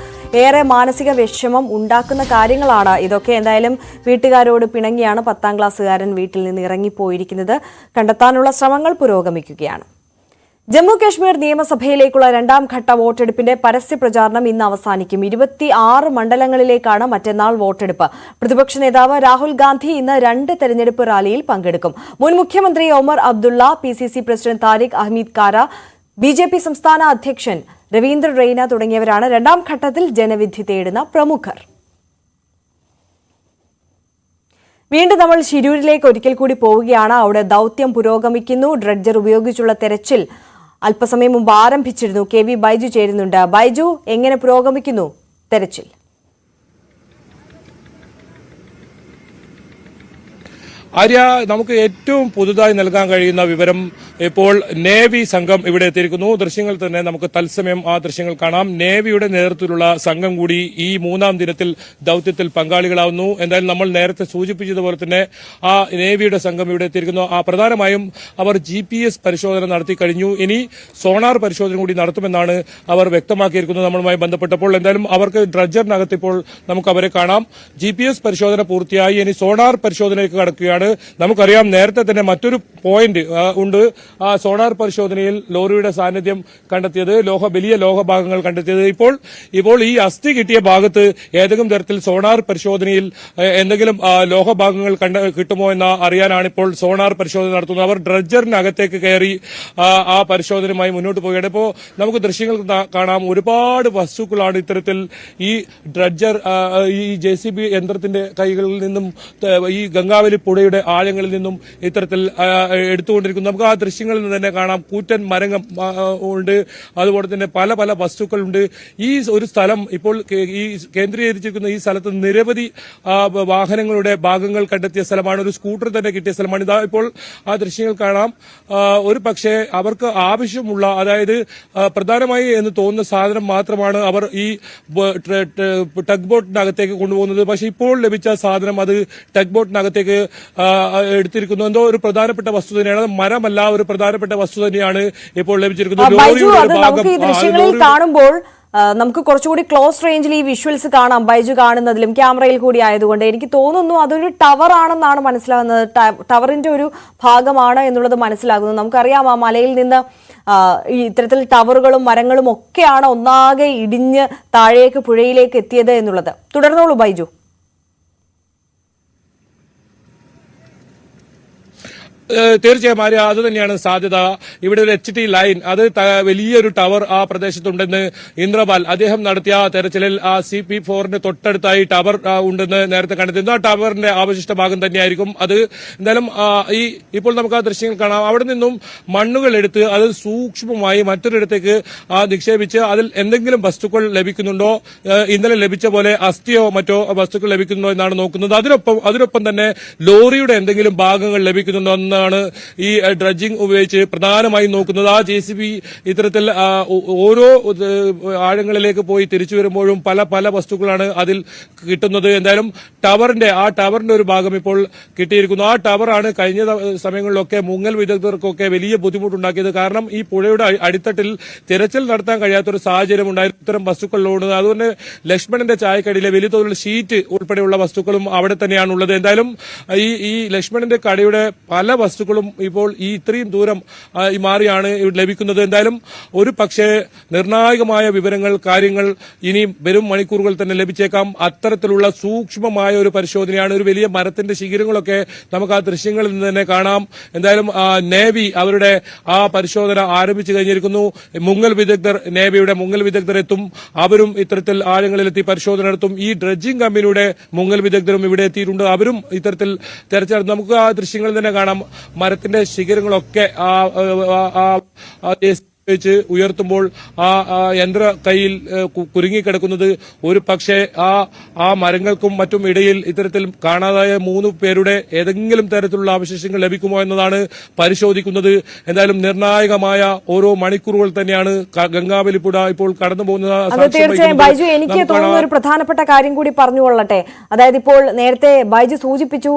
ഏറെ മാനസിക വിഷമം ഉണ്ടാക്കുന്ന കാര്യങ്ങളാണ് ഇതൊക്കെ. എന്തായാലും വീട്ടുകാരോട് പിണങ്ങിയാണ് 10ാം ക്ലാസ്സുകാരൻ വീട്ടിൽ നിന്ന് ഇറങ്ങിപ്പോയിരിക്കുന്നത്. കണ്ടെത്താനുള്ള ശ്രമങ്ങൾ പുരോഗമിക്കുകയാണ്. ജമ്മു കാശ്മീർ നിയമസഭയിലേക്കുള്ള 2ാം ഘട്ട വോട്ടെടുപ്പിന്റെ പരസ്യ പ്രചാരണം ഇന്ന് അവസാനിക്കും. 26 മണ്ഡലങ്ങളിലേക്കാണ് മറ്റന്നാൾ വോട്ടെടുപ്പ്. പ്രതിപക്ഷ നേതാവ് രാഹുൽ ഗാന്ധി ഇന്ന് 2 തെരഞ്ഞെടുപ്പ് റാലിയിൽ പങ്കെടുക്കും. മുൻ മുഖ്യമന്ത്രി ഒമർ അബ്ദുള്ള, PCC പ്രസിഡന്റ് താരിഖ് അഹമ്മദ് കാര, BJP സംസ്ഥാന അധ്യക്ഷൻ രവീന്ദ്ര റെയ്ന തുടങ്ങിയവരാണ് 2ാം ഘട്ടത്തിൽ ജനവിധി തേടുന്ന പ്രമുഖർ. വീണ്ടും നമ്മൾ ശിരൂരിലേക്ക് ഒരിക്കൽ കൂടി പോവുകയാണ്. അവിടെ ദൌത്യം പുരോഗമിക്കുന്നു. ഡ്രഡ്ജർ ഉപയോഗിച്ചുള്ള തെരച്ചിൽ അല്പസമയം മുമ്പ് ആരംഭിച്ചിരുന്നു. KV ബൈജു ചേരുന്നുണ്ട്. ബൈജു, എങ്ങനെ പുരോഗമിക്കുന്നു തെരച്ചിൽ? ആര്യ, നമുക്ക് ഏറ്റവും പുതുതായി നൽകാൻ കഴിയുന്ന വിവരം ഇപ്പോൾ നേവി സംഘം ഇവിടെ എത്തിയിരിക്കുന്നു. ദൃശ്യങ്ങൾ തന്നെ നമുക്ക് തത്സമയം ആ ദൃശ്യങ്ങൾ കാണാം. നേവിയുടെ നേതൃത്വത്തിലുള്ള സംഘം കൂടി ഈ 3ാം ദിനത്തിൽ ദൌത്യത്തിൽ പങ്കാളികളാവുന്നു. എന്തായാലും നമ്മൾ നേരത്തെ സൂചിപ്പിച്ചതുപോലെ തന്നെ ആ നേവിയുടെ സംഘം ഇവിടെ എത്തിയിരിക്കുന്നു. പ്രധാനമായും അവർ GPS പരിശോധന നടത്തി കഴിഞ്ഞു. ഇനി സോണാർ പരിശോധന കൂടി നടത്തുമെന്നാണ് അവർ വ്യക്തമാക്കിയിരിക്കുന്നത് നമ്മളുമായി ബന്ധപ്പെട്ടപ്പോൾ. എന്തായാലും അവർക്ക് ഡ്രഡ്ജറിനകത്ത് ഇപ്പോൾ നമുക്ക് അവരെ കാണാം. GPS പരിശോധന പൂർത്തിയായി. ഇനി സോണാർ പരിശോധനയ്ക്ക് കടക്കുകയാണ്. നമുക്കറിയാം, നേരത്തെ തന്നെ മറ്റൊരു പോയിന്റ് ഉണ്ട്. ആ സോണാർ പരിശോധനയിൽ ലോറിയുടെ സാന്നിധ്യം കണ്ടെത്തിയത്, വലിയ ലോഹഭാഗങ്ങൾ കണ്ടെത്തിയത്. ഇപ്പോൾ ഈ അസ്ഥി കിട്ടിയ ഭാഗത്ത് ഏതെങ്കിലും തരത്തിൽ സോണാർ പരിശോധനയിൽ എന്തെങ്കിലും ലോഹഭാഗങ്ങൾ കിട്ടുമോ എന്ന് അറിയാനാണ് ഇപ്പോൾ സോണാർ പരിശോധന നടത്തുന്നത്. അവർ ഡ്രഡ്ജറിനകത്തേക്ക് കയറി ആ പരിശോധനയുമായി മുന്നോട്ട് പോവുകയാണ്. ഇപ്പോൾ നമുക്ക് ദൃശ്യങ്ങൾ കാണാം. ഒരുപാട് വസ്തുക്കളാണ് ഇത്തരത്തിൽ ഈ ഡ്രഡ്ജർ, ഈ JCB യന്ത്രത്തിന്റെ കൈകളിൽ നിന്നും ഈ ഗംഗാവലി പുഴയുടെ പുഴയുടെ ആഴങ്ങളിൽ നിന്നും ഇത്തരത്തിൽ എടുത്തുകൊണ്ടിരിക്കുന്നു. നമുക്ക് ആ ദൃശ്യങ്ങളിൽ നിന്ന് തന്നെ കാണാം. കൂറ്റൻ മരങ്ങൾ ഉണ്ട്, അതുപോലെ തന്നെ പല പല വസ്തുക്കളുണ്ട്. ഈ ഒരു സ്ഥലം ഇപ്പോൾ ഈ കേന്ദ്രീകരിച്ചിരിക്കുന്ന ഈ സ്ഥലത്ത് നിരവധി വാഹനങ്ങളുടെ ഭാഗങ്ങൾ കണ്ടെത്തിയ സ്ഥലമാണ്. ഒരു സ്കൂട്ടർ തന്നെ കിട്ടിയ സ്ഥലമാണ്. ഇതാ ഇപ്പോൾ ആ ദൃശ്യങ്ങൾ കാണാം. ഒരു പക്ഷേ അവർക്ക് ആവശ്യമുള്ള, അതായത് പ്രധാനമായി എന്ന് തോന്നുന്ന സാധനം മാത്രമാണ് അവർ ഈ ടഗ് ബോട്ടിനകത്തേക്ക് കൊണ്ടുപോകുന്നത്. പക്ഷെ ഇപ്പോൾ ലഭിച്ച സാധനം അത് ടഗ് ബോട്ടിനകത്തേക്ക് എടുത്തിരിക്കുന്നു. എന്തോ ഒരു പ്രധാനപ്പെട്ട വസ്തു തന്നെയാണ്. മരമല്ല, ഒരു പ്രധാനപ്പെട്ട വസ്തു തന്നെയാണ് ഇപ്പോൾ ലഭിച്ചിരിക്കുന്നത്. കാണുമ്പോൾ നമുക്ക് കുറച്ചുകൂടി ക്ലോസ് റേഞ്ചിൽ ഈ വിഷ്വൽസ് കാണാം. ബൈജു കാണുന്നതിലും ക്യാമറയിൽ കൂടി ആയതുകൊണ്ട് എനിക്ക് തോന്നുന്നു അതൊരു ടവർ ആണെന്നാണ് മനസ്സിലാകുന്നത്. ടവറിന്റെ ഒരു ഭാഗമാണ് എന്നുള്ളത് മനസ്സിലാകുന്നു. നമുക്കറിയാം ആ മലയിൽ നിന്ന് ഈ ഇത്തരത്തിൽ ടവറുകളും മരങ്ങളും ഒക്കെയാണ് ഒന്നാകെ ഇടിഞ്ഞ് താഴേക്ക് പുഴയിലേക്ക് എത്തിയത് എന്നുള്ളത്. തുടർന്നോളൂ ബൈജു. തീർച്ചയായും ആര്യ, അത് തന്നെയാണ് സാധ്യത. ഇവിടെ ഒരു HT ലൈൻ, അത് വലിയൊരു ടവർ ആ പ്രദേശത്തുണ്ടെന്ന് ഇന്ദ്രപാൽ അദ്ദേഹം നടത്തിയ തെരച്ചിലിൽ ആ CP4 തൊട്ടടുത്തായി ടവർ ഉണ്ടെന്ന് നേരത്തെ കണ്ടെത്തുന്നു. ആ ടവറിന്റെ അവശിഷ്ട ഭാഗം തന്നെയായിരിക്കും അത്. എന്തായാലും ഇപ്പോൾ നമുക്ക് ആ ദൃശ്യങ്ങൾ കാണാം. അവിടെ നിന്നും മണ്ണുകൾ എടുത്ത് അത് സൂക്ഷ്മമായി മറ്റൊരിടത്തേക്ക് നിക്ഷേപിച്ച് അതിൽ എന്തെങ്കിലും വസ്തുക്കൾ ലഭിക്കുന്നുണ്ടോ, ഇന്നലെ ലഭിച്ച പോലെ അസ്ഥിയോ മറ്റോ വസ്തുക്കൾ ലഭിക്കുന്നുണ്ടോ എന്നാണ് നോക്കുന്നത്. അതിനൊപ്പം തന്നെ ലോറിയുടെ എന്തെങ്കിലും ഭാഗങ്ങൾ ലഭിക്കുന്നുണ്ടോ എന്നാണ് ഈ ഡ്രഡ്ജിംഗ് ഉപയോഗിച്ച് പ്രധാനമായും നോക്കുന്നത്. ആ JCB ഇത്തരത്തിൽ ഓരോ ആഴങ്ങളിലേക്ക് പോയി തിരിച്ചു വരുമ്പോഴും പല പല വസ്തുക്കളാണ് അതിൽ കിട്ടുന്നത്. എന്തായാലും ടവറിന്റെ ഒരു ഭാഗം ഇപ്പോൾ കിട്ടിയിരിക്കുന്നു. ആ ടവറാണ് കഴിഞ്ഞ സമയങ്ങളിലൊക്കെ മുങ്ങൽ വിദഗ്ധർക്കൊക്കെ വലിയ ബുദ്ധിമുട്ടുണ്ടാക്കിയത്. കാരണം ഈ പുഴയുടെ അടിത്തട്ടിൽ തിരച്ചിൽ നടത്താൻ കഴിയാത്തൊരു സാഹചര്യം ഉണ്ടായിരുന്നു ഇത്തരം വസ്തുക്കളിലുള്ളത്. അതുകൊണ്ട് ലക്ഷ്മണന്റെ ചായക്കടിയിലെ വലിയ തോതിൽ ഷീറ്റ് ഉൾപ്പെടെയുള്ള വസ്തുക്കളും അവിടെ തന്നെയാണുള്ളത്. എന്തായാലും ഈ ലക്ഷ്മണന്റെ കടയുടെ പല വസ്തുക്കളും ഇപ്പോൾ ഈ ഇത്രയും ദൂരം മാറിയാണ് ലഭിക്കുന്നത്. എന്തായാലും ഒരു പക്ഷേ നിർണായകമായ വിവരങ്ങൾ, കാര്യങ്ങൾ ഇനി വരും മണിക്കൂറുകൾ തന്നെ ലഭിച്ചേക്കാം. അത്തരത്തിലുള്ള സൂക്ഷ്മമായ ഒരു പരിശോധനയാണ്. ഒരു വലിയ മരത്തിന്റെ ശിഖരങ്ങളൊക്കെ നമുക്ക് ആ ദൃശ്യങ്ങളിൽ നിന്ന് തന്നെ കാണാം. എന്തായാലും നേവി അവരുടെ ആ പരിശോധന ആരംഭിച്ചു കഴിഞ്ഞിരിക്കുന്നു. നേവിയുടെ മുങ്ങൽ വിദഗ്ധർ എത്തും. അവരും ഇത്തരത്തിൽ ആഴങ്ങളിലെത്തി പരിശോധന നടത്തും. ഈ ഡ്രഡ്ജിംഗ് കമ്പനിയുടെ മുങ്ങൽ വിദഗ്ധരും ഇവിടെ എത്തിയിട്ടുണ്ട്. അവരും ഇത്തരത്തിൽ തെരച്ചിൽ നടത്തും. നമുക്ക് ആ ദൃശ്യങ്ങളിൽ തന്നെ കാണാം. മരത്തിന്റെ ശിഖരങ്ങളൊക്കെ വെച്ച് ഉയർത്തുമ്പോൾ ആ യന്ത്ര കൈയിൽ കുരുങ്ങിക്കിടക്കുന്നത് ഒരു പക്ഷേ ആ മരങ്ങൾക്കും മറ്റും ഇടയിൽ ഇത്തരത്തിൽ കാണാതായ 3 പേരുടെ ഏതെങ്കിലും തരത്തിലുള്ള അവശേഷങ്ങൾ ലഭിക്കുമോ എന്നതാണ് പരിശോധിക്കുന്നത്. എന്തായാലും നിർണായകമായ ഓരോ മണിക്കൂറുകൾ തന്നെയാണ് ഗംഗാവലിപ്പുഴ ഇപ്പോൾ കടന്നു പോകുന്നത്. തീർച്ചയായും ബൈജു, എനിക്ക് തോന്നുന്ന ഒരു പ്രധാനപ്പെട്ട കാര്യം കൂടി പറഞ്ഞുകൊള്ളട്ടെ. അതായത് ഇപ്പോൾ നേരത്തെ ബൈജു സൂചിപ്പിച്ചു,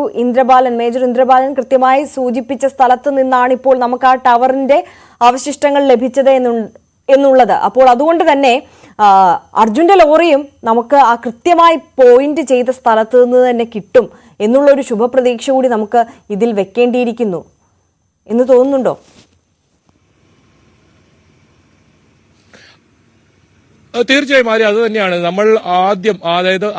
മേജർ ഇന്ദ്രബാലൻ കൃത്യമായി സൂചിപ്പിച്ച സ്ഥലത്ത് നിന്നാണ് ഇപ്പോൾ നമുക്ക് ആ ടവറിന്റെ അവശിഷ്ടങ്ങൾ ലഭിച്ചത് എന്നുള്ളത്. അപ്പോൾ അതുകൊണ്ട് തന്നെ അർജുന്റെ ലോറിയും നമുക്ക് ആ കൃത്യമായി പോയിന്റ് ചെയ്ത സ്ഥലത്ത് നിന്ന് തന്നെ കിട്ടും എന്നുള്ളൊരു ശുഭപ്രതീക്ഷ കൂടി നമുക്ക് ഇതിൽ വെക്കേണ്ടിയിരിക്കുന്നു എന്ന് തോന്നുന്നുണ്ടോ? തീർച്ചയായും ആര്യ, അത് തന്നെയാണ് നമ്മൾ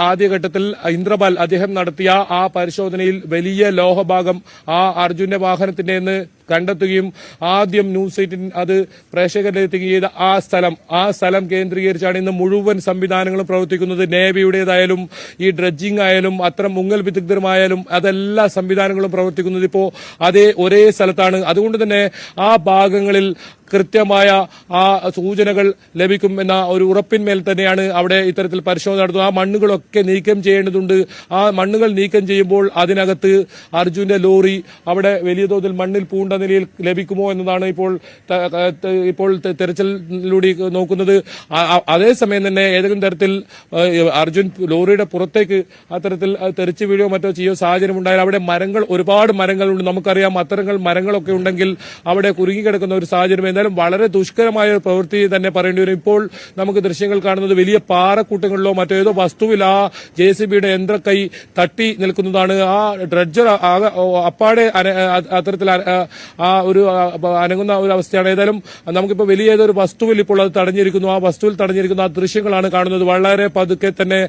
ആദ്യഘട്ടത്തിൽ ഇന്ദ്രപാൽ അദ്ദേഹം നടത്തിയ ആ പരിശോധനയിൽ വലിയ ലോഹഭാഗം ആ അർജുന്റെ വാഹനത്തിന്റെ കണ്ടെത്തുകയും ആദ്യം ന്യൂസ് 18 അത് പ്രേക്ഷകരിലെത്തുകയും ചെയ്ത ആ സ്ഥലം കേന്ദ്രീകരിച്ചാണ് ഇന്ന് മുഴുവൻ സംവിധാനങ്ങളും പ്രവർത്തിക്കുന്നത്. നേവിയുടേതായാലും ഈ ഡ്രഡ്ജിംഗ് ആയാലും അത്തരം മുങ്ങൽ വിദഗ്ധരുമായാലും അതെല്ലാ സംവിധാനങ്ങളും പ്രവർത്തിക്കുന്നത് ഇപ്പോൾ ഒരേ സ്ഥലത്താണ്. അതുകൊണ്ട് തന്നെ ആ ഭാഗങ്ങളിൽ കൃത്യമായ ആ സൂചനകൾ ലഭിക്കും എന്ന ഒരു ഉറപ്പിന്മേൽ തന്നെയാണ് അവിടെ ഇത്തരത്തിൽ പരിശോധന നടത്തുന്നത്. ആ മണ്ണുകളൊക്കെ നീക്കം ചെയ്യേണ്ടതുണ്ട്. ആ മണ്ണുകൾ നീക്കം ചെയ്യുമ്പോൾ അതിനകത്ത് അർജുന്റെ ലോറി അവിടെ വലിയ തോതിൽ മണ്ണിൽ പൂണ്ട നിലയിൽ ലഭിക്കുമോ എന്നതാണ് ഇപ്പോൾ തെരച്ചിലിലൂടെ നോക്കുന്നത്. അതേസമയം തന്നെ ഏതെങ്കിലും തരത്തിൽ അർജുൻ ലോറിയുടെ പുറത്തേക്ക് അത്തരത്തിൽ തെറിച്ചു വീഴോ മറ്റോ ചെയ്യോ സാഹചര്യം ഉണ്ടായാൽ അവിടെ ഒരുപാട് മരങ്ങളുണ്ട്. നമുക്കറിയാം അത്തരങ്ങൾ മരങ്ങളൊക്കെ ഉണ്ടെങ്കിൽ അവിടെ കുരുങ്ങിക്കിടക്കുന്ന ഒരു സാഹചര്യം. എന്തായാലും വളരെ ദുഷ്കരമായ ഒരു പ്രവൃത്തി തന്നെ പറയേണ്ടി വരും. ഇപ്പോൾ നമുക്ക് ദൃശ്യങ്ങൾ കാണുന്നത് വലിയ പാറക്കൂട്ടങ്ങളിലോ മറ്റേതോ വസ്തുവിൽ ആ JCBയുടെ യന്ത്രക്കൈ തട്ടി നിൽക്കുന്നതാണ്. ആ ഡ്രഡ്ജർ അപ്പാടെ അത്തരത്തിൽ ഒരു അനങ്ങുന്ന ഒരു അവസ്ഥയാണ്. ഏതായാലും നമുക്കിപ്പോൾ വലിയ ഏതൊരു വസ്തുവിൽ ഇപ്പോൾ അത് തടഞ്ഞിരിക്കുന്നു. ആ വസ്തുവിൽ തടഞ്ഞിരിക്കുന്ന ആ ദൃശ്യങ്ങളാണ് കാണുന്നത്. വളരെ പതുക്കെ തന്നെ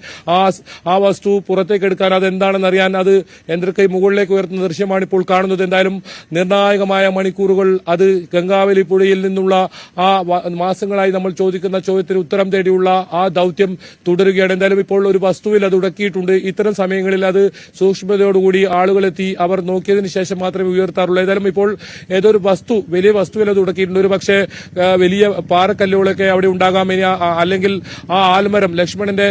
ആ വസ്തു പുറത്തേക്ക് എടുക്കാൻ, അതെന്താണെന്ന് അറിയാൻ അത് യന്ത്രക്കൈ മുകളിലേക്ക് ഉയർത്തുന്ന ദൃശ്യമാണ് ഇപ്പോൾ കാണുന്നത്. എന്തായാലും നിർണായകമായ മണിക്കൂറുകൾ അത് ഗംഗാവലി പുഴയിൽ നിന്നുള്ള ആ മാസങ്ങളായി നമ്മൾ ചോദിക്കുന്ന ചോദ്യത്തിന് ഉത്തരം തേടിയുള്ള ആ ദൌത്യം തുടരുകയാണ്. എന്തായാലും ഇപ്പോൾ ഒരു വസ്തുവിൽ അത് ഉടക്കിയിട്ടുണ്ട്. ഇത്തരം സമയങ്ങളിൽ അത് സൂക്ഷ്മതയോടുകൂടി ആളുകളെത്തി അവർ നോക്കിയതിനു ശേഷം മാത്രമേ ഉയർത്താറുള്ളൂ. ഏതായാലും ഇപ്പോൾ ഏതൊരു വലിയ വസ്തുവിൽ അത് ഉടക്കിയിട്ടുണ്ട്. ഒരു പക്ഷേ വലിയ പാറക്കല്ലുകളൊക്കെ അവിടെ ഉണ്ടാകാം. ഇനി അല്ലെങ്കിൽ ആ ആൽമരം, ലക്ഷ്മണന്റെ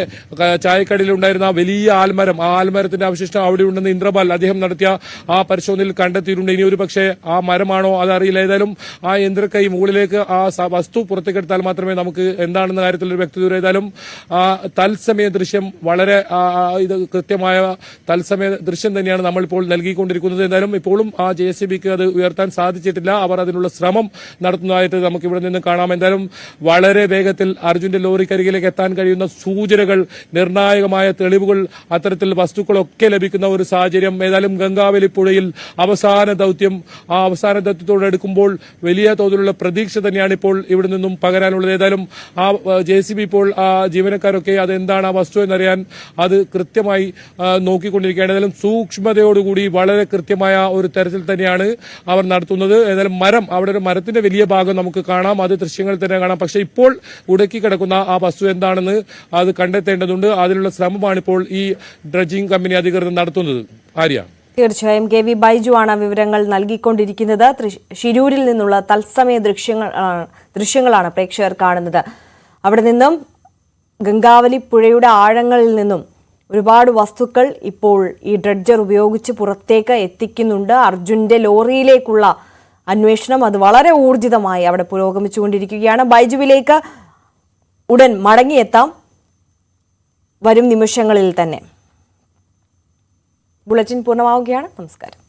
ചായക്കടയിൽ ഉണ്ടായിരുന്ന വലിയ ആൽമരം, ആ ആൽമരത്തിന്റെ അവശിഷ്ടം അവിടെ ഉണ്ടെന്ന് ഇന്ദ്രപാൽ അദ്ദേഹം നടത്തിയ ആ പരിശോധനയിൽ കണ്ടെത്തിയിട്ടുണ്ട്. ഇനി ഒരു പക്ഷേ ആ മരമാണോ അതറിയില്ല. ഏതായാലും ആ യന്ത്രക്കൈ മുകളിലേക്ക് ആ വസ്തു പുറത്തേക്കെടുത്താൽ മാത്രമേ നമുക്ക് എന്താണെന്ന കാര്യത്തിൽ ഒരു വ്യക്തത വരൂ. ഏതായാലും തത്സമയ ദൃശ്യം വളരെ ഇത് കൃത്യമായ തത്സമയ ദൃശ്യം തന്നെയാണ് നമ്മളിപ്പോൾ നൽകിക്കൊണ്ടിരിക്കുന്നത്. എന്തായാലും ഇപ്പോഴും ആ JCBക്ക് അത് ഉയർത്താൻ സാധിച്ചിട്ടില്ല. അവർ അതിനുള്ള ശ്രമം നടത്തുന്നതായിട്ട് നമുക്ക് ഇവിടെ നിന്ന് കാണാം. എന്തായാലും വളരെ വേഗത്തിൽ അർജുന്റെ ലോറിക്കരികിലേക്ക് എത്താൻ കഴിയുന്ന സൂചനകൾ, നിർണായകമായ തെളിവുകൾ, അത്തരത്തിൽ വസ്തുക്കളൊക്കെ ലഭിക്കുന്ന ഒരു സാഹചര്യം. ഏതായാലും ഗംഗാവലി പുഴയിൽ അവസാന ദൌത്യത്തോട് അടുക്കുമ്പോൾ വലിയ തോതിലുള്ള പ്രതീക്ഷ തന്നെയാണ് ഇപ്പോൾ ഇവിടെ നിന്നും പകരാനുള്ളത്. ഏതായാലും ആ JCB ഇപ്പോൾ ജീവനക്കാരൊക്കെ അതെന്താണ് ആ വസ്തു എന്നറിയാൻ അത് കൃത്യമായി നോക്കിക്കൊണ്ടിരിക്കുകയാണ്. ഏതായാലും സൂക്ഷ്മതയോടുകൂടി വളരെ കൃത്യമായ ഒരു തരത്തിൽ തന്നെയാണ് അവർ നടത്തുന്നത്. ഏതായാലും അവിടെ ഒരു മരത്തിന്റെ വലിയ ഭാഗം നമുക്ക് കാണാം, അത് ദൃശ്യങ്ങളിൽ തന്നെ കാണാം. പക്ഷേ ഇപ്പോൾ ഉടക്കി കിടക്കുന്ന ആ വസ്തു എന്താണെന്ന് അത് കണ്ടെത്തേണ്ടതുണ്ട്. അതിനുള്ള ശ്രമമാണ് ഇപ്പോൾ ഈ ഡ്രഡ്ജിംഗ് കമ്പനി അധികൃതർ നടത്തുന്നത്. ആര്യ, തീർച്ചയായും KV ബൈജു ആണ് വിവരങ്ങൾ നൽകിക്കൊണ്ടിരിക്കുന്നത്. ശിരൂരിൽ നിന്നുള്ള തത്സമയ ദൃശ്യങ്ങളാണ് പ്രേക്ഷകർ കാണുന്നത്. അവിടെ നിന്നും ഗംഗാവലി പുഴയുടെ ആഴങ്ങളിൽ നിന്നും ഒരുപാട് വസ്തുക്കൾ ഇപ്പോൾ ഈ ഡ്രഡ്ജർ ഉപയോഗിച്ച് പുറത്തേക്ക് എത്തിക്കുന്നുണ്ട്. അർജുന്റെ ലോറിയിലേക്കുള്ള അന്വേഷണം അത് വളരെ ഊർജിതമായി അവിടെ പുരോഗമിച്ചുകൊണ്ടിരിക്കുകയാണ്. ബൈജുവിലേക്ക് ഉടൻ മടങ്ങിയെത്താം വരും നിമിഷങ്ങളിൽ തന്നെ. ബുള്ളറ്റിൻ പൂർണ്ണമാവുകയാണ്. നമസ്കാരം.